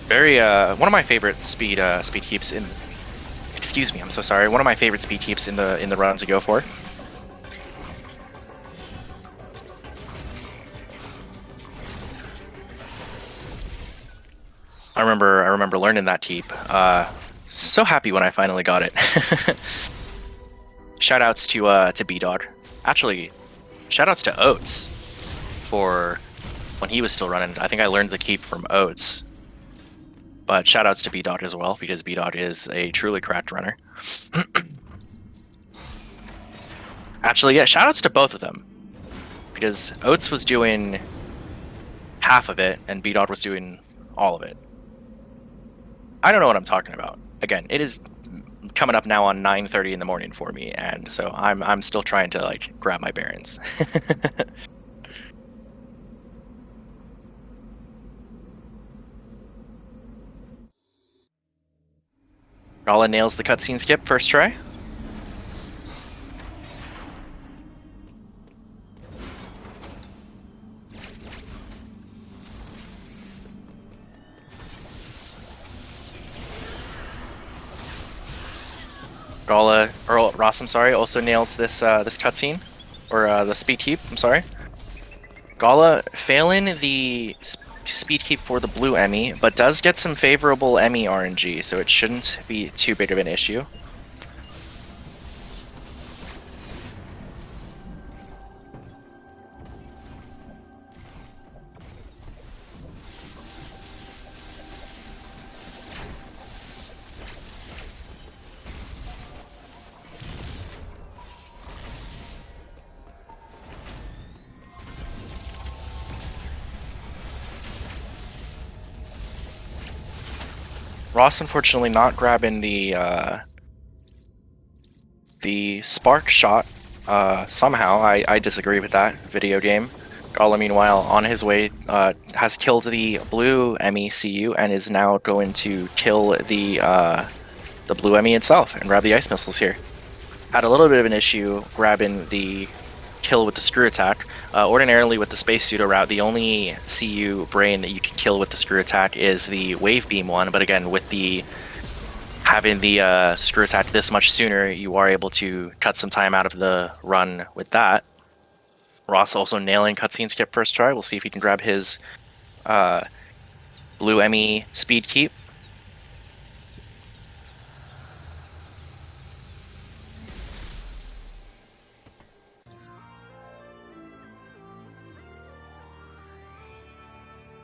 Very one of my favorite speed keeps in. Excuse me, I'm so sorry. One of my favorite speed keeps in the run to go for. I remember learning that keep. So happy when I finally got it. Shoutouts to B-Dog. Actually, shoutouts to Oats for when he was still running. I think I learned the keep from Oats. But shoutouts to B-Dog as well, because B-Dog is a truly cracked runner. Actually, yeah, shoutouts to both of them. Because Oats was doing half of it, and B-Dog was doing all of it. I don't know what I'm talking about. Again, it is coming up now on 9:30 in the morning for me, and so I'm still trying to like grab my bearings. Gala nails the cutscene skip first try. Gala, or Ross, I'm sorry, also nails this this cutscene, or the speed keep. I'm sorry. Gala failing the speed keep for the blue Emmy, but does get some favorable Emmy RNG, so it shouldn't be too big of an issue. Ross unfortunately not grabbing the spark shot. Somehow, I disagree with that video game. Gala, meanwhile, on his way, has killed the blue MECU and is now going to kill the blue ME itself and grab the ice missiles here. Had a little bit of an issue grabbing the kill with the screw attack. Ordinarily with the space pseudo route, the only CU brain that you can kill with the screw attack is the wave beam one, but again, with the having the screw attack this much sooner, you are able to cut some time out of the run with that. Ross also nailing cutscene skip first try. We'll see if he can grab his blue ME speed keep.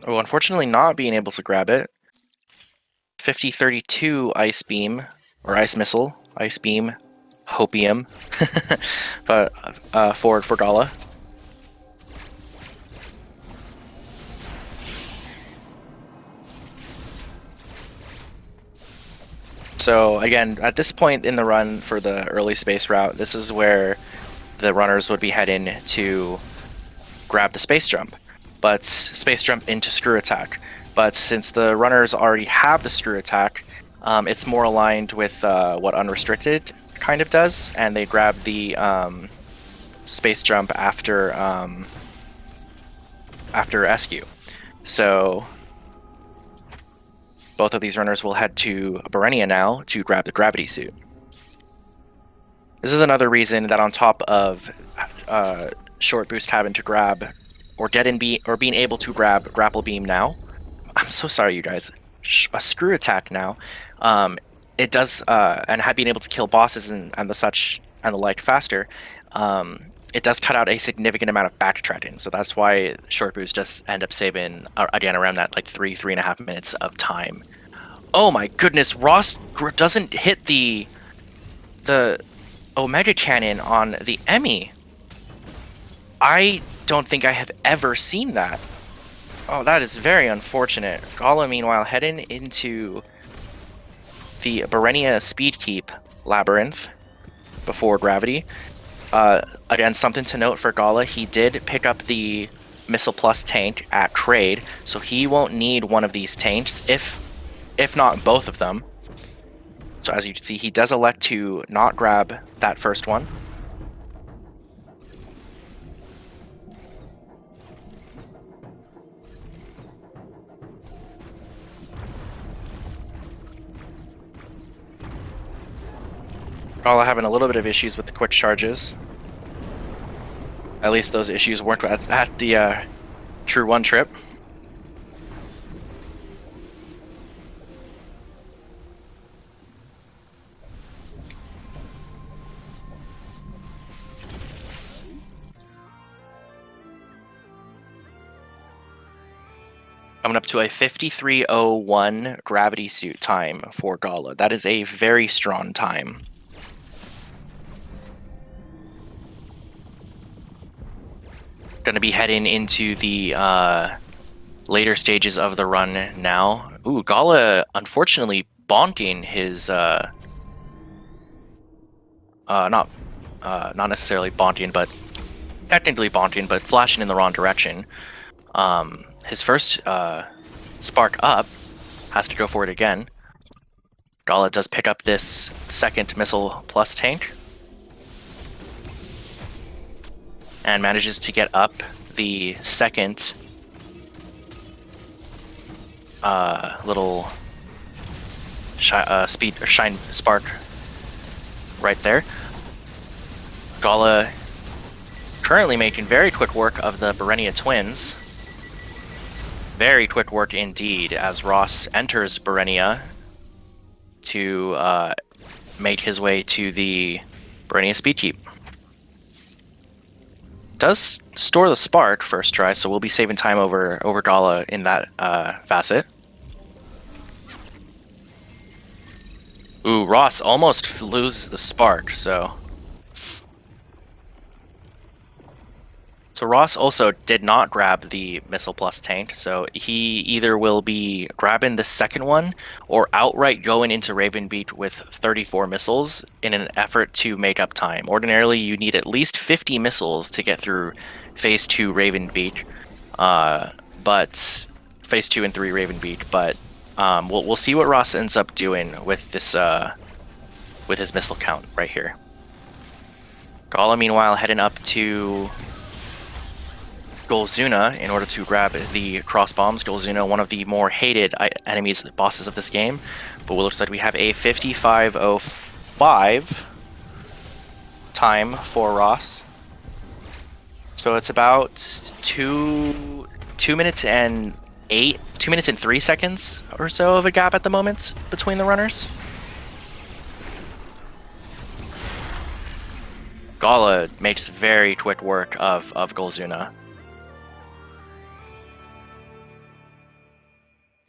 Oh, unfortunately not being able to grab it. 50-32 Ice Beam, or Ice Missile, Ice Beam, Hopium, but for Gala. So again, at this point in the run for the early space route, this is where the runners would be heading to grab the space jump, but space jump into screw attack. But since the runners already have the screw attack, it's more aligned with what unrestricted kind of does, and they grab the space jump after SQ. So both of these runners will head to Barenia now to grab the gravity suit. This is another reason that on top of short boost having to grab or being able to grab grapple beam now, I'm so sorry you guys, a screw attack now, it does and being able to kill bosses and the such and the like faster, it does cut out a significant amount of backtracking. So that's why short boost just end up saving again around that like 3.5 minutes of time. Oh my goodness, Ross doesn't hit the Omega Cannon on the Emmy. I don't think I have ever seen that. Oh, that is very unfortunate. Gala, meanwhile, heading into the Barenia Speed Keep Labyrinth before Gravity. Again, something to note for Gala, he did pick up the Missile Plus tank at trade, so he won't need one of these tanks, if not both of them. So as you can see, he does elect to not grab that first one. Gala having a little bit of issues with the quick charges. At least those issues weren't at the True One trip. Coming up to a 53:01 gravity suit time for Gala. That is a very strong time. Going to be heading into the later stages of the run now. Ooh, Gala unfortunately bonking his not necessarily bonking, but technically bonking, but flashing in the wrong direction. His first spark up has to go for it again. Gala does pick up this second Missile Plus tank and manages to get up the second little shine spark right there. Gala currently making very quick work of the Barenia twins. Very quick work indeed as Ross enters Barenia to make his way to the Barenia Speed Keep. Does store the spark first try, so we'll be saving time over Gala in that facet. Ooh, Ross almost loses the spark, so Ross also did not grab the Missile Plus tank, so he either will be grabbing the second one or outright going into Raven Beat with 34 missiles in an effort to make up time. Ordinarily, you need at least 50 missiles to get through Phase 2 Raven Beat, but Phase 2 and 3 Raven Beat, but we'll see what Ross ends up doing with this with his missile count right here. Gala, meanwhile, heading up to Golzuna in order to grab the cross bombs. Golzuna, one of the more hated enemies, bosses of this game. But it looks like we have a 55:05 time for Ross. So it's about 2 minutes and 3 seconds or so of a gap at the moment between the runners. Gala makes very quick work of Golzuna.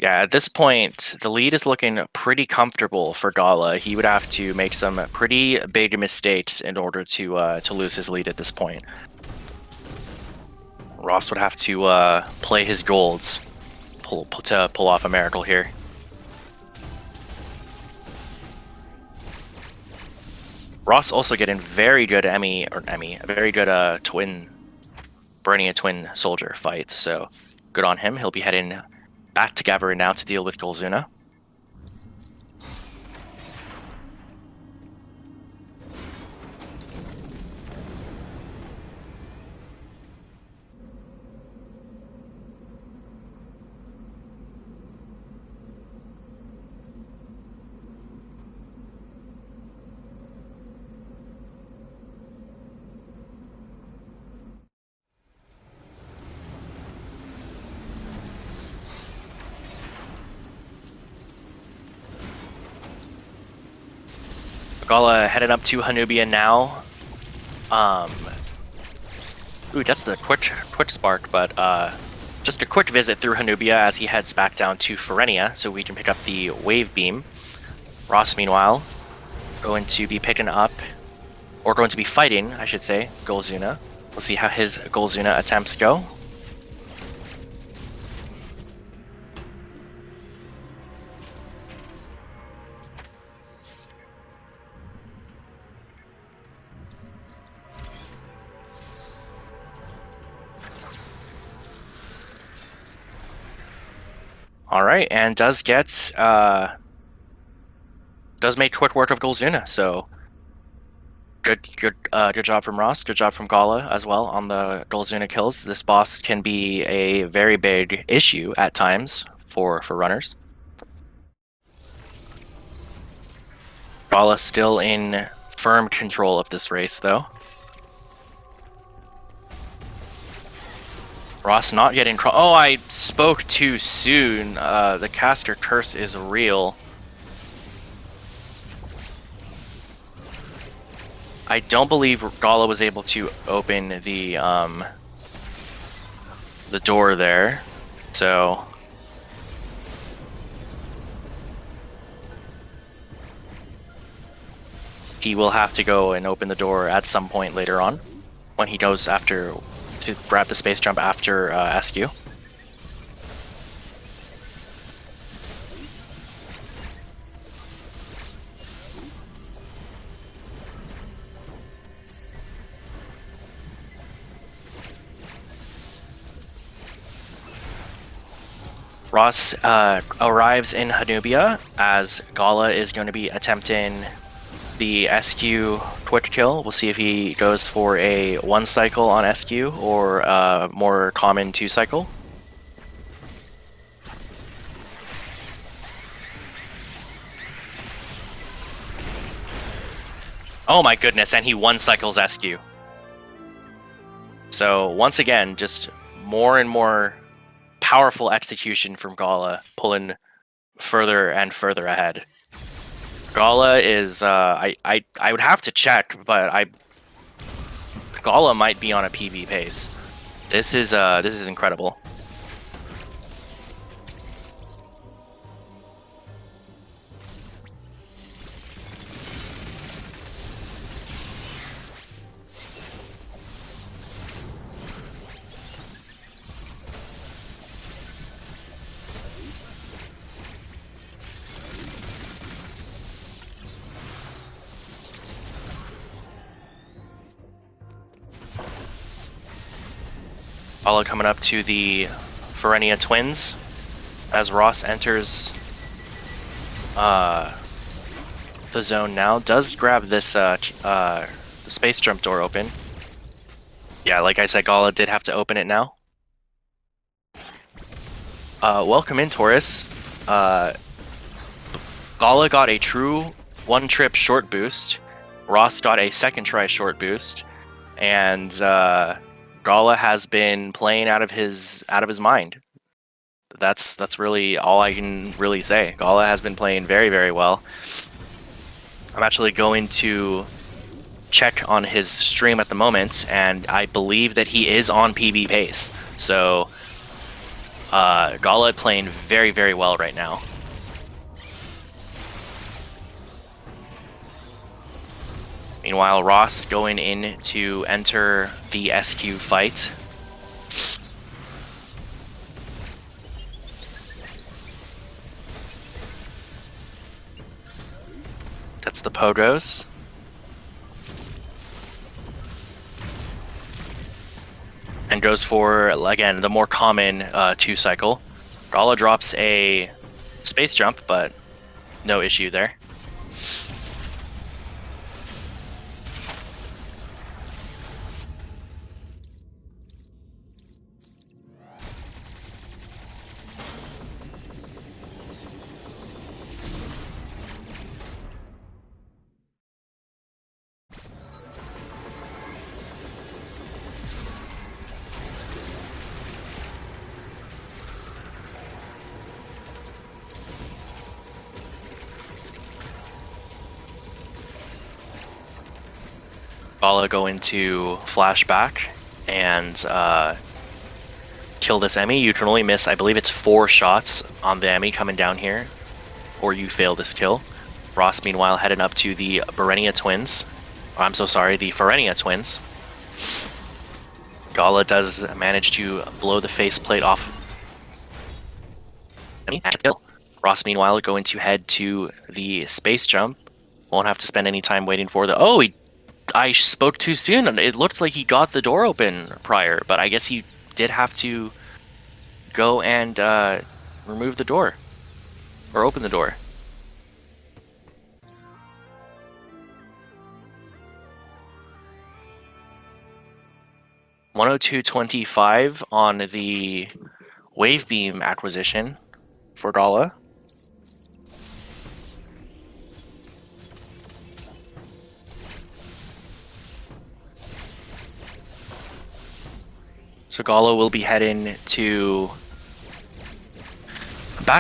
Yeah, at this point, the lead is looking pretty comfortable for Gala. He would have to make some pretty big mistakes in order to lose his lead at this point. Ross would have to play his golds to pull off a miracle here. Ross also getting very good very good twin, burning a twin soldier fight. So good on him. He'll be heading back to Gabbard now to deal with Golzuna. Gala headed up to Hanubia now. Ooh, that's the quick spark, but just a quick visit through Hanubia as he heads back down to Ferenia, so we can pick up the wave beam. Ross, meanwhile, going to be picking up, or going to be fighting, I should say, Golzuna. We'll see how his Golzuna attempts go. All right, and does make quick work of Golzuna. So good job from Ross. Good job from Gala as well on the Golzuna kills. This boss can be a very big issue at times for runners. Gala still in firm control of this race, though. Ross not getting oh, I spoke too soon. The caster curse is real. I don't believe Gala was able to open the door there, so he will have to go and open the door at some point later on when he goes after to grab the space jump after SQ. Ross arrives in Hanubia as Gala is going to be attempting the SQ quick kill. We'll see if he goes for a 1 cycle on SQ or a more common 2 cycle. Oh my goodness, and he 1 cycles SQ. So once again, just more and more powerful execution from Gala, pulling further and further ahead. Gala is I would have to check, but Gala might be on a PB pace. This is incredible. Gala coming up to the Ferenia twins as Ross enters the zone now. Does grab this the space jump door open. Yeah, like I said, Gala did have to open it now. Welcome in, Taurus. Gala got a true 1-trip short boost. Ross got a 2nd try short boost, and Gala has been playing out of his mind. That's really all I can really say. Gala has been playing very, very well. I'm actually going to check on his stream at the moment, and I believe that he is on PB pace. So Gala playing very, very well right now. Meanwhile, Ross going in to enter the SQ fight. That's the pogos. And goes for, again, the more common 2-cycle. Gala drops a space jump, but no issue there. Gala going to flashback and kill this Emmy. You can only miss, I believe it's 4 shots on the Emmy coming down here, or you fail this kill. Ross, meanwhile, heading up to the Berenia twins. Oh, I'm so sorry, the Ferenia twins. Gala does manage to blow the faceplate off. Ross, meanwhile, going to head to the space jump. Won't have to spend any time waiting for the... Oh, I spoke too soon. It looked like he got the door open prior, but I guess he did have to go and remove the door. Or open the door. $102.25 on the wave beam acquisition for Gala. So Gala will be heading back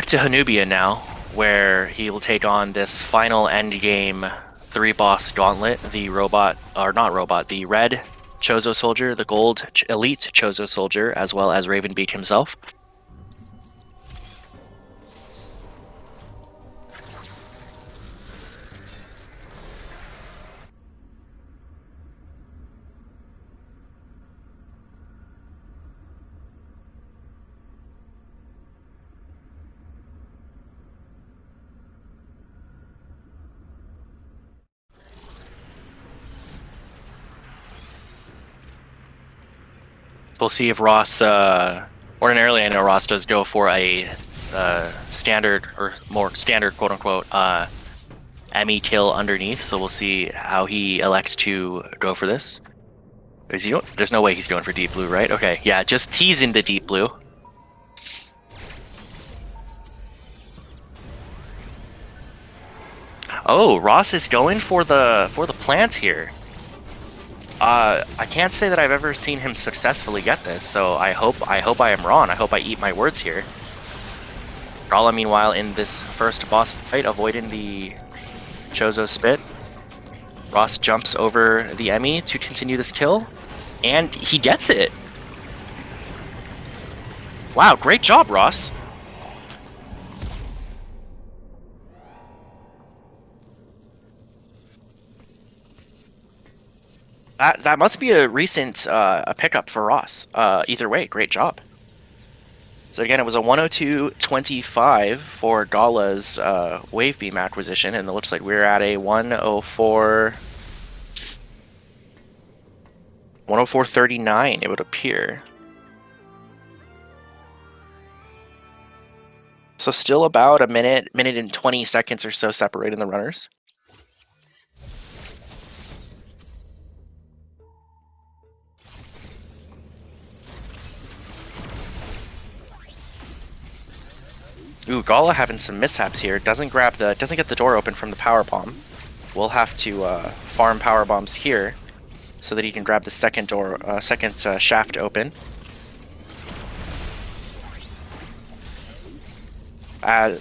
to Hanubia now, where he will take on this final endgame 3-boss gauntlet, the the red Chozo Soldier, the gold elite Chozo Soldier, as well as Ravenbeak himself. We'll see if Ross, ordinarily I know Ross does go for a standard, or more standard quote-unquote, Emmy kill underneath, so we'll see how he elects to go for this. There's no way he's going for deep blue, right? Okay, yeah, just teasing the deep blue. Oh, Ross is going for the plant here. I can't say that I've ever seen him successfully get this, so I hope I am wrong. I hope I eat my words here. Gala, meanwhile, in this first boss fight, avoiding the Chozo spit. Ross jumps over the Emmy to continue this kill, and he gets it. Wow, great job, Ross. That must be a recent a pickup for Ross. Either way, great job. So again, it was a 102.25 for Gala's wave beam acquisition, and it looks like we're at a 104.39. It would appear. So still about a minute and 20 seconds or so separating the runners. Ooh, Gala having some mishaps here. Doesn't get the door open from the power bomb. We'll have to farm power bombs here so that he can grab the second shaft open.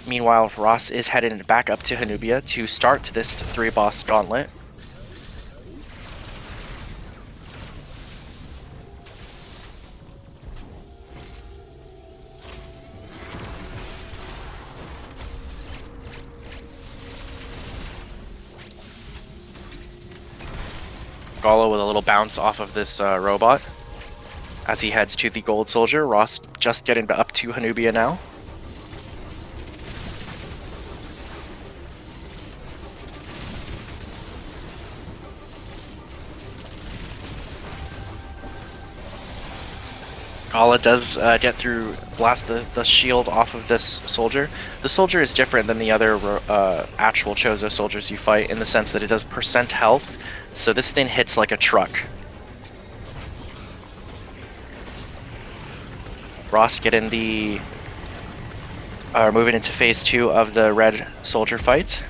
Meanwhile, Ross is headed back up to Hanubia to start this 3-boss gauntlet. Gala with a little bounce off of this robot as he heads to the gold soldier. Ross just getting up to Hanubia now. Gala does get through, blast the shield off of this soldier. The soldier is different than the other actual Chozo soldiers you fight in the sense that it does percent health, so this thing hits like a truck. Ross getting the... moving into phase 2 of the red soldier fight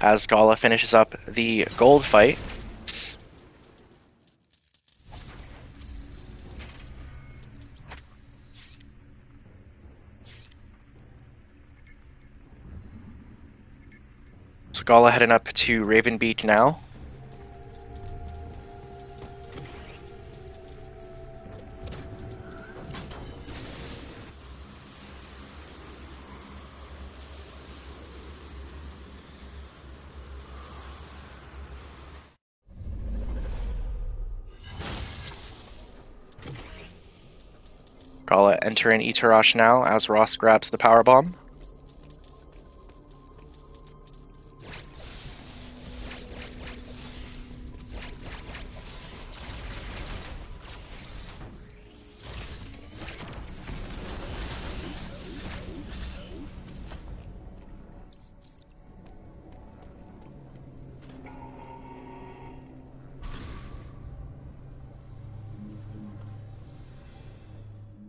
as Gala finishes up the gold fight. So Gala heading up to Raven Beak now. Gala entering Itarash now as Ross grabs the power bomb.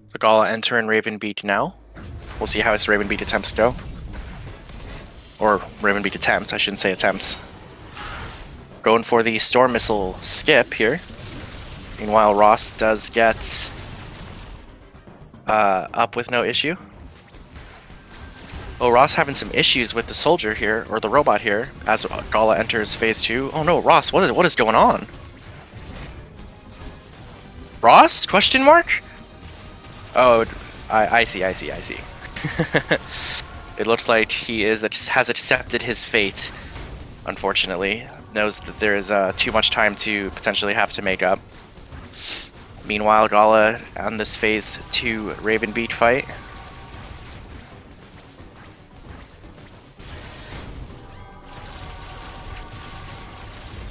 So Gala entering Raven Beat now. We'll see how his Raven Beat attempts go. Or Raven Beat attempt, I shouldn't say attempts. Going for the Storm Missile skip here. Meanwhile, Ross does get up with no issue. Oh, Ross having some issues with the soldier here, or the robot here, as Gala enters phase 2. Oh no, Ross, what is going on? Ross? Question mark? Oh, I see. It looks like he has accepted his fate, unfortunately. Knows that there is too much time to potentially have to make up. Meanwhile, Gala on this phase 2 Raven Beat fight.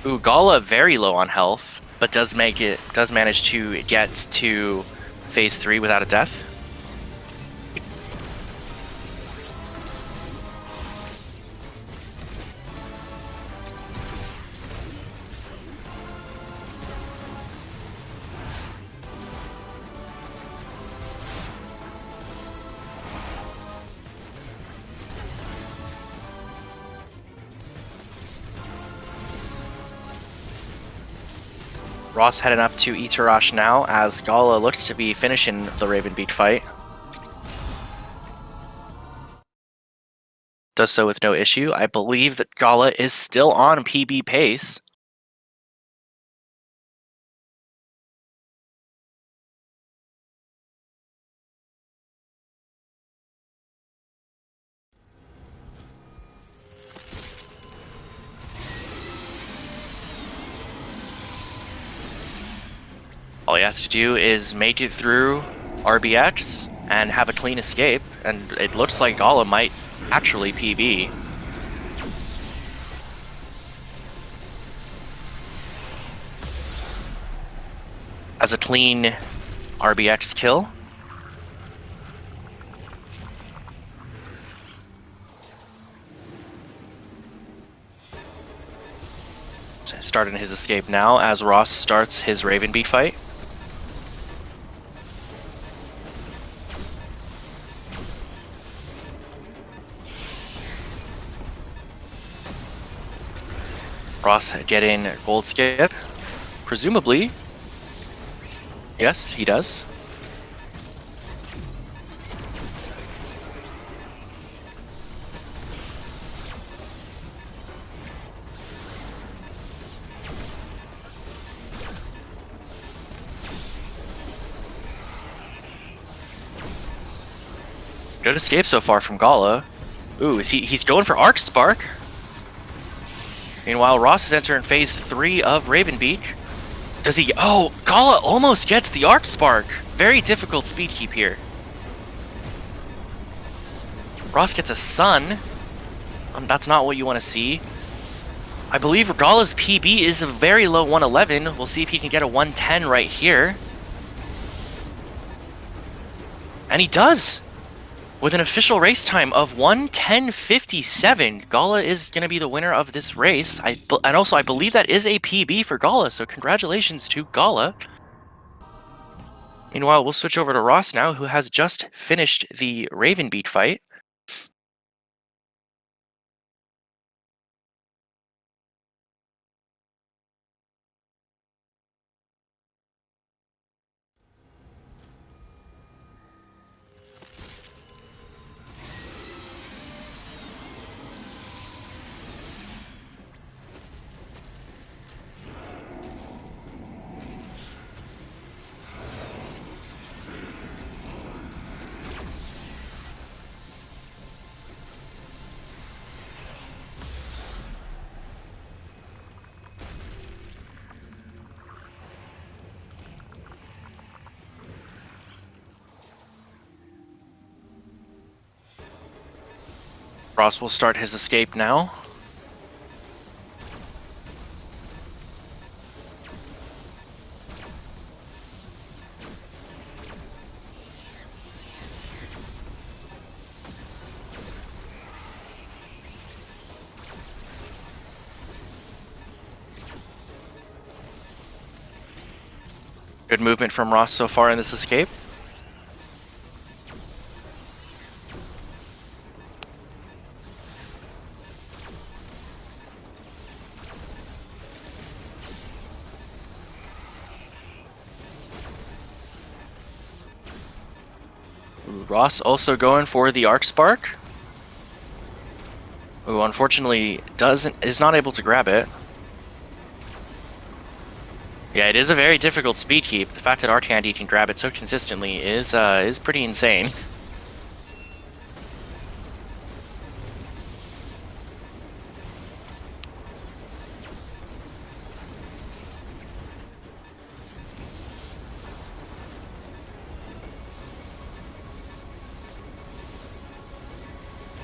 Ooh, Gala very low on health, but does manage to get to phase 3 without a death. Ross heading up to Itarash now as Gala looks to be finishing the Raven Beat fight. Does so with no issue. I believe that Gala is still on PB pace. All he has to do is make it through RBX and have a clean escape, and it looks like Gala might actually PB. As a clean RBX kill. Starting his escape now as Ross starts his Raven Beak fight. Ross getting gold skip, presumably. Yes, he does. Good escape so far from Gala. Ooh, he's going for Arc Spark. Meanwhile, Ross is entering phase 3 of Raven Beak. Does he? Oh, Gala almost gets the Arc Spark. Very difficult speed keep here. Ross gets a Sun. That's not what you want to see. I believe Gala's PB is a very low 111. We'll see if he can get a 110 right here. And he does! With an official race time of 1:10:57, Gala is going to be the winner of this race. And also, I believe that is a PB for Gala, so congratulations to Gala. Meanwhile, we'll switch over to Ross now, who has just finished the Ravenbeat fight. Ross will start his escape now. Good movement from Ross so far in this escape. Ross also going for the Arc Spark. Who unfortunately is not able to grab it. Yeah, it is a very difficult speed keep. The fact that Arcandy can grab it so consistently is pretty insane.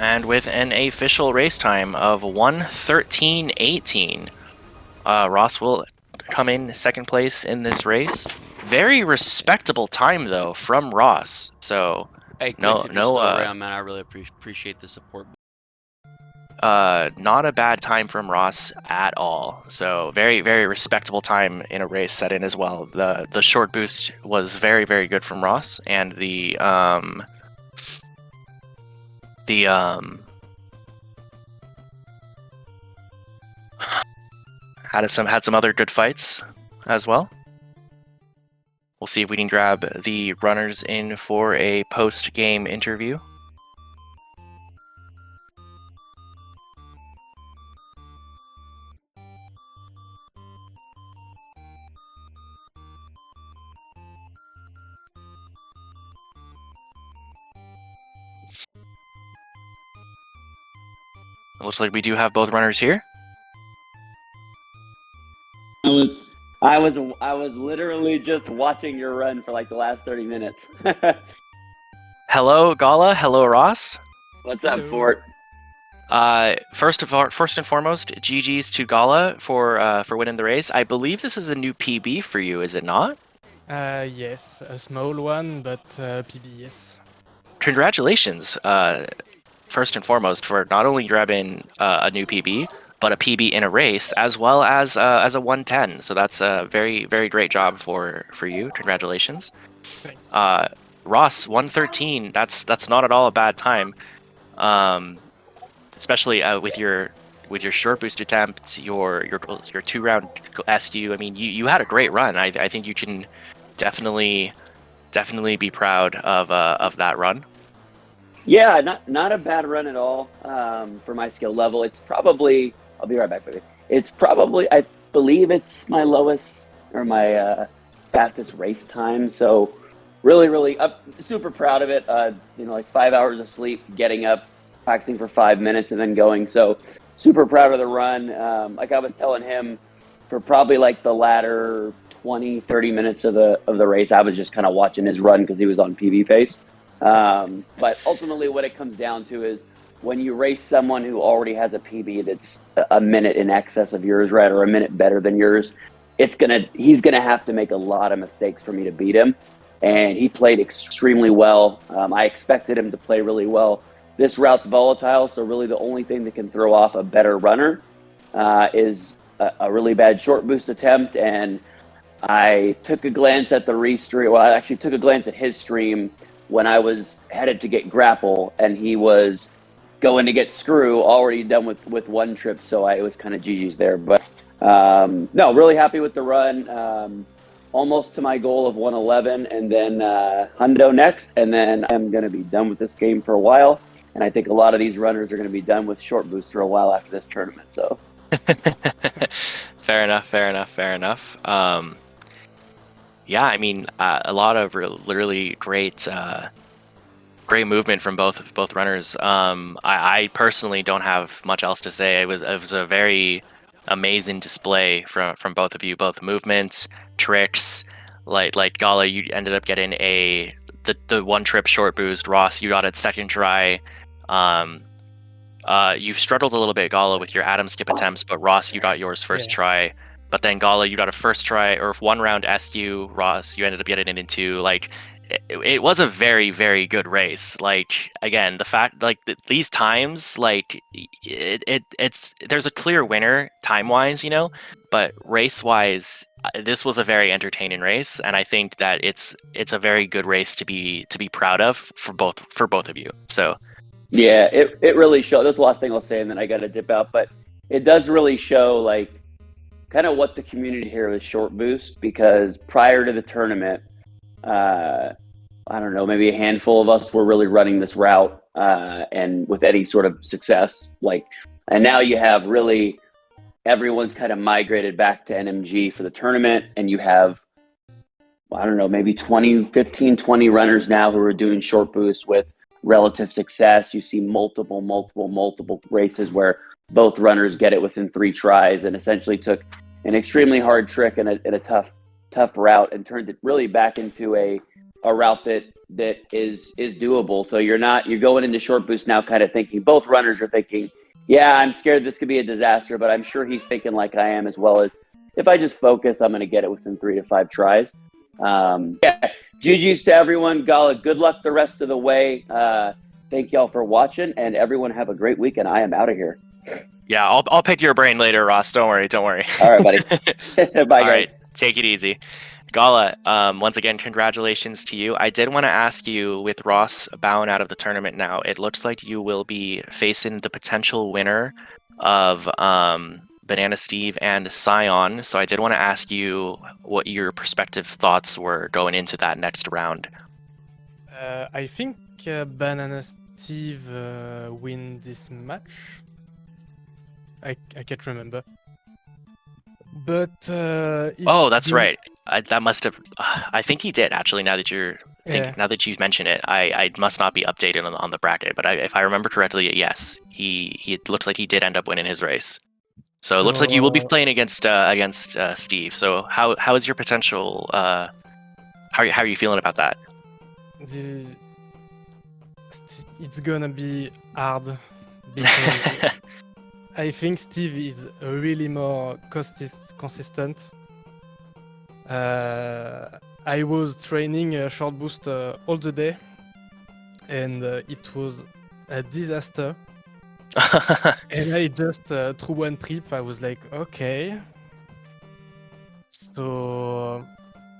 And with an official race time of 1:13:18, Ross will come in second place in this race. Very respectable time though from Ross. So hey, Quince, if you're still around, man, I really appreciate the support. Not a bad time from Ross at all. So very, very respectable time in a race set in as well. The short boost was very, very good from Ross, and had some other good fights as well. We'll see if we can grab the runners in for a post-game interview. It looks like we do have both runners here. I was literally just watching your run for like the last 30 minutes. Hello, Gala. Hello, Ross. What's up, Fort? First and foremost, GG's to Gala for winning the race. I believe this is a new PB for you, is it not? Yes, a small one, but PB, yes. Congratulations, first and foremost, for not only grabbing a new PB, but a PB in a race, as well as a 110. So that's a very, very great job for you. Congratulations. Thanks. Ross, 113. That's not at all a bad time. Especially with your short boost attempt, your 2-round SU. I mean, you had a great run. I think you can definitely be proud of that run. Yeah, not a bad run at all for my skill level. It's probably, I'll be right back, baby. It's probably, I believe it's my lowest or my fastest race time. So really super proud of it. Like 5 hours of sleep, getting up, practicing for 5 minutes and then going. So super proud of the run. Like I was telling him, for probably like the latter 20, 30 minutes of the race, I was just kind of watching his run because he was on PB pace. But ultimately, what it comes down to is when you race someone who already has a PB that's a minute in excess of yours, right, or a minute better than yours, he's gonna have to make a lot of mistakes for me to beat him. And he played extremely well. I expected him to play really well. This route's volatile, so really the only thing that can throw off a better runner is a really bad short boost attempt. And I took a glance at the restream. Well, I actually took a glance at his stream when I was headed to get grapple, and he was going to get screw, already done with one trip. So it was kind of GG's there. But no, really happy with the run. Almost to my goal of 111, and then Hundo next, and then I'm going to be done with this game for a while. And I think a lot of these runners are going to be done with short boost for a while after this tournament. So, fair enough. Yeah, I mean, a lot of really great movement from both runners. I personally don't have much else to say. It was a very amazing display from both of you, both movements, tricks. Like Gala, you ended up getting the one trip short boost. Ross, you got it second try. You've struggled a little bit, Gala, with your Atom skip attempts, but Ross, you got yours first try. But then Gala, you got a first try or one round SU. Ross, you ended up getting it into like. It was a very, very good race. Like, again, the fact, like, these times, like, it's there's a clear winner time-wise, you know, but race-wise, this was a very entertaining race, and I think that it's a very good race to be proud of for both of you. So, yeah, it really showed. That's the last thing I'll say, and then I got to dip out. But it does really show, like, kind of what the community here is short boost, because prior to the tournament, I don't know, maybe a handful of us were really running this route and with any sort of success. And now you have really everyone's kind of migrated back to NMG for the tournament, and you have, I don't know, maybe 15, 20 runners now who are doing short boosts with relative success. You see multiple races where both runners get it within 3 tries, and essentially took an extremely hard trick and a tough route and turned it really back into a route that is doable. So you're going into short boost now kind of thinking, both runners are thinking, yeah, I'm scared this could be a disaster, but I'm sure he's thinking like I am, as well as, if I just focus, I'm going to get it within 3 to 5 tries. Yeah, GG's to everyone. Gala, good luck the rest of the way. Thank y'all for watching, and everyone have a great weekend. I am out of here. Yeah, I'll pick your brain later, Ross. Don't worry. All right, buddy. Bye, guys. All right, take it easy. Gala, once again, congratulations to you. I did want to ask you, with Ross bowing out of the tournament now, it looks like you will be facing the potential winner of Banana Steve and Scion. So I did want to ask you what your perspective thoughts were going into that next round. I think Banana Steve win this match. I can't remember. But that's right. That must have. I think he did, actually. Now that you mention it, I must not be updated on the bracket. But if I remember correctly, yes, he looks like he did end up winning his race. So it looks like you will be playing against Steve. So how is your potential? How are you feeling about that? It's gonna be hard because I think Steve is really more consistent. I was training short boost all the day, and it was a disaster. And I just through one trip, I was like, okay, so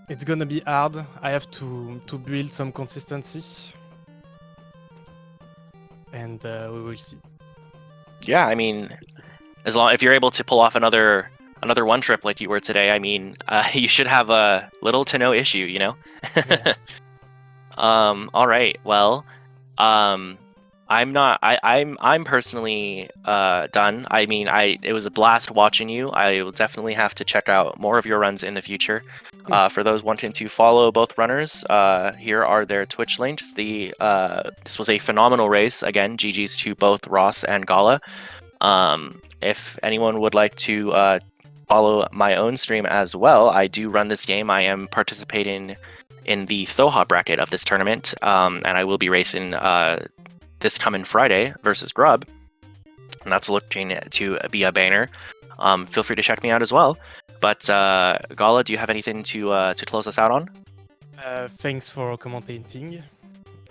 it's gonna be hard. I have to build some consistency, and we will see. Yeah, I mean, if you're able to pull off another one trip like you were today, I mean, you should have a little to no issue, you know. Yeah. All right. Well, I'm personally done. I mean, it was a blast watching you. I will definitely have to check out more of your runs in the future. For those wanting to follow both runners, here are their Twitch links. This was a phenomenal race. Again, GG's to both Ross and Gala. If anyone would like to follow my own stream as well. I do run this game. I am participating in the Thoha bracket of this tournament, and I will be racing this coming Friday versus Grub, and that's looking to be a banger. Feel free to check me out as well. But Gala, do you have anything to close us out on? Thanks for commentating,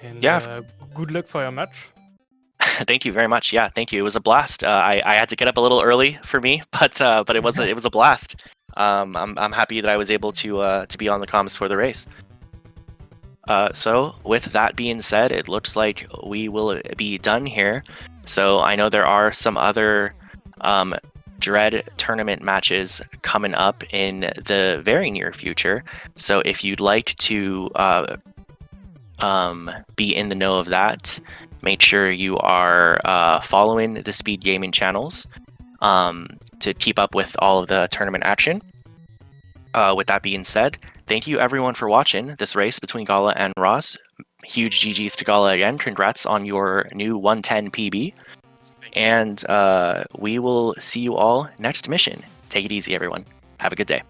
and Yeah. good luck for your match. Thank you very much. Yeah, thank you. It was a blast. I had to get up a little early for me, but it was a blast. I'm happy that I was able to be on the comms for the race. So with that being said, it looks like we will be done here. So I know there are some other Dread tournament matches coming up in the very near future. So if you'd like to be in the know of that, make sure you are following the SpeedGaming channels to keep up with all of the tournament action. With that being said, thank you everyone for watching this race between Gala and Ross. Huge GGs to Gala again. Congrats on your new 110 PB. And we will see you all next mission. Take it easy, everyone. Have a good day.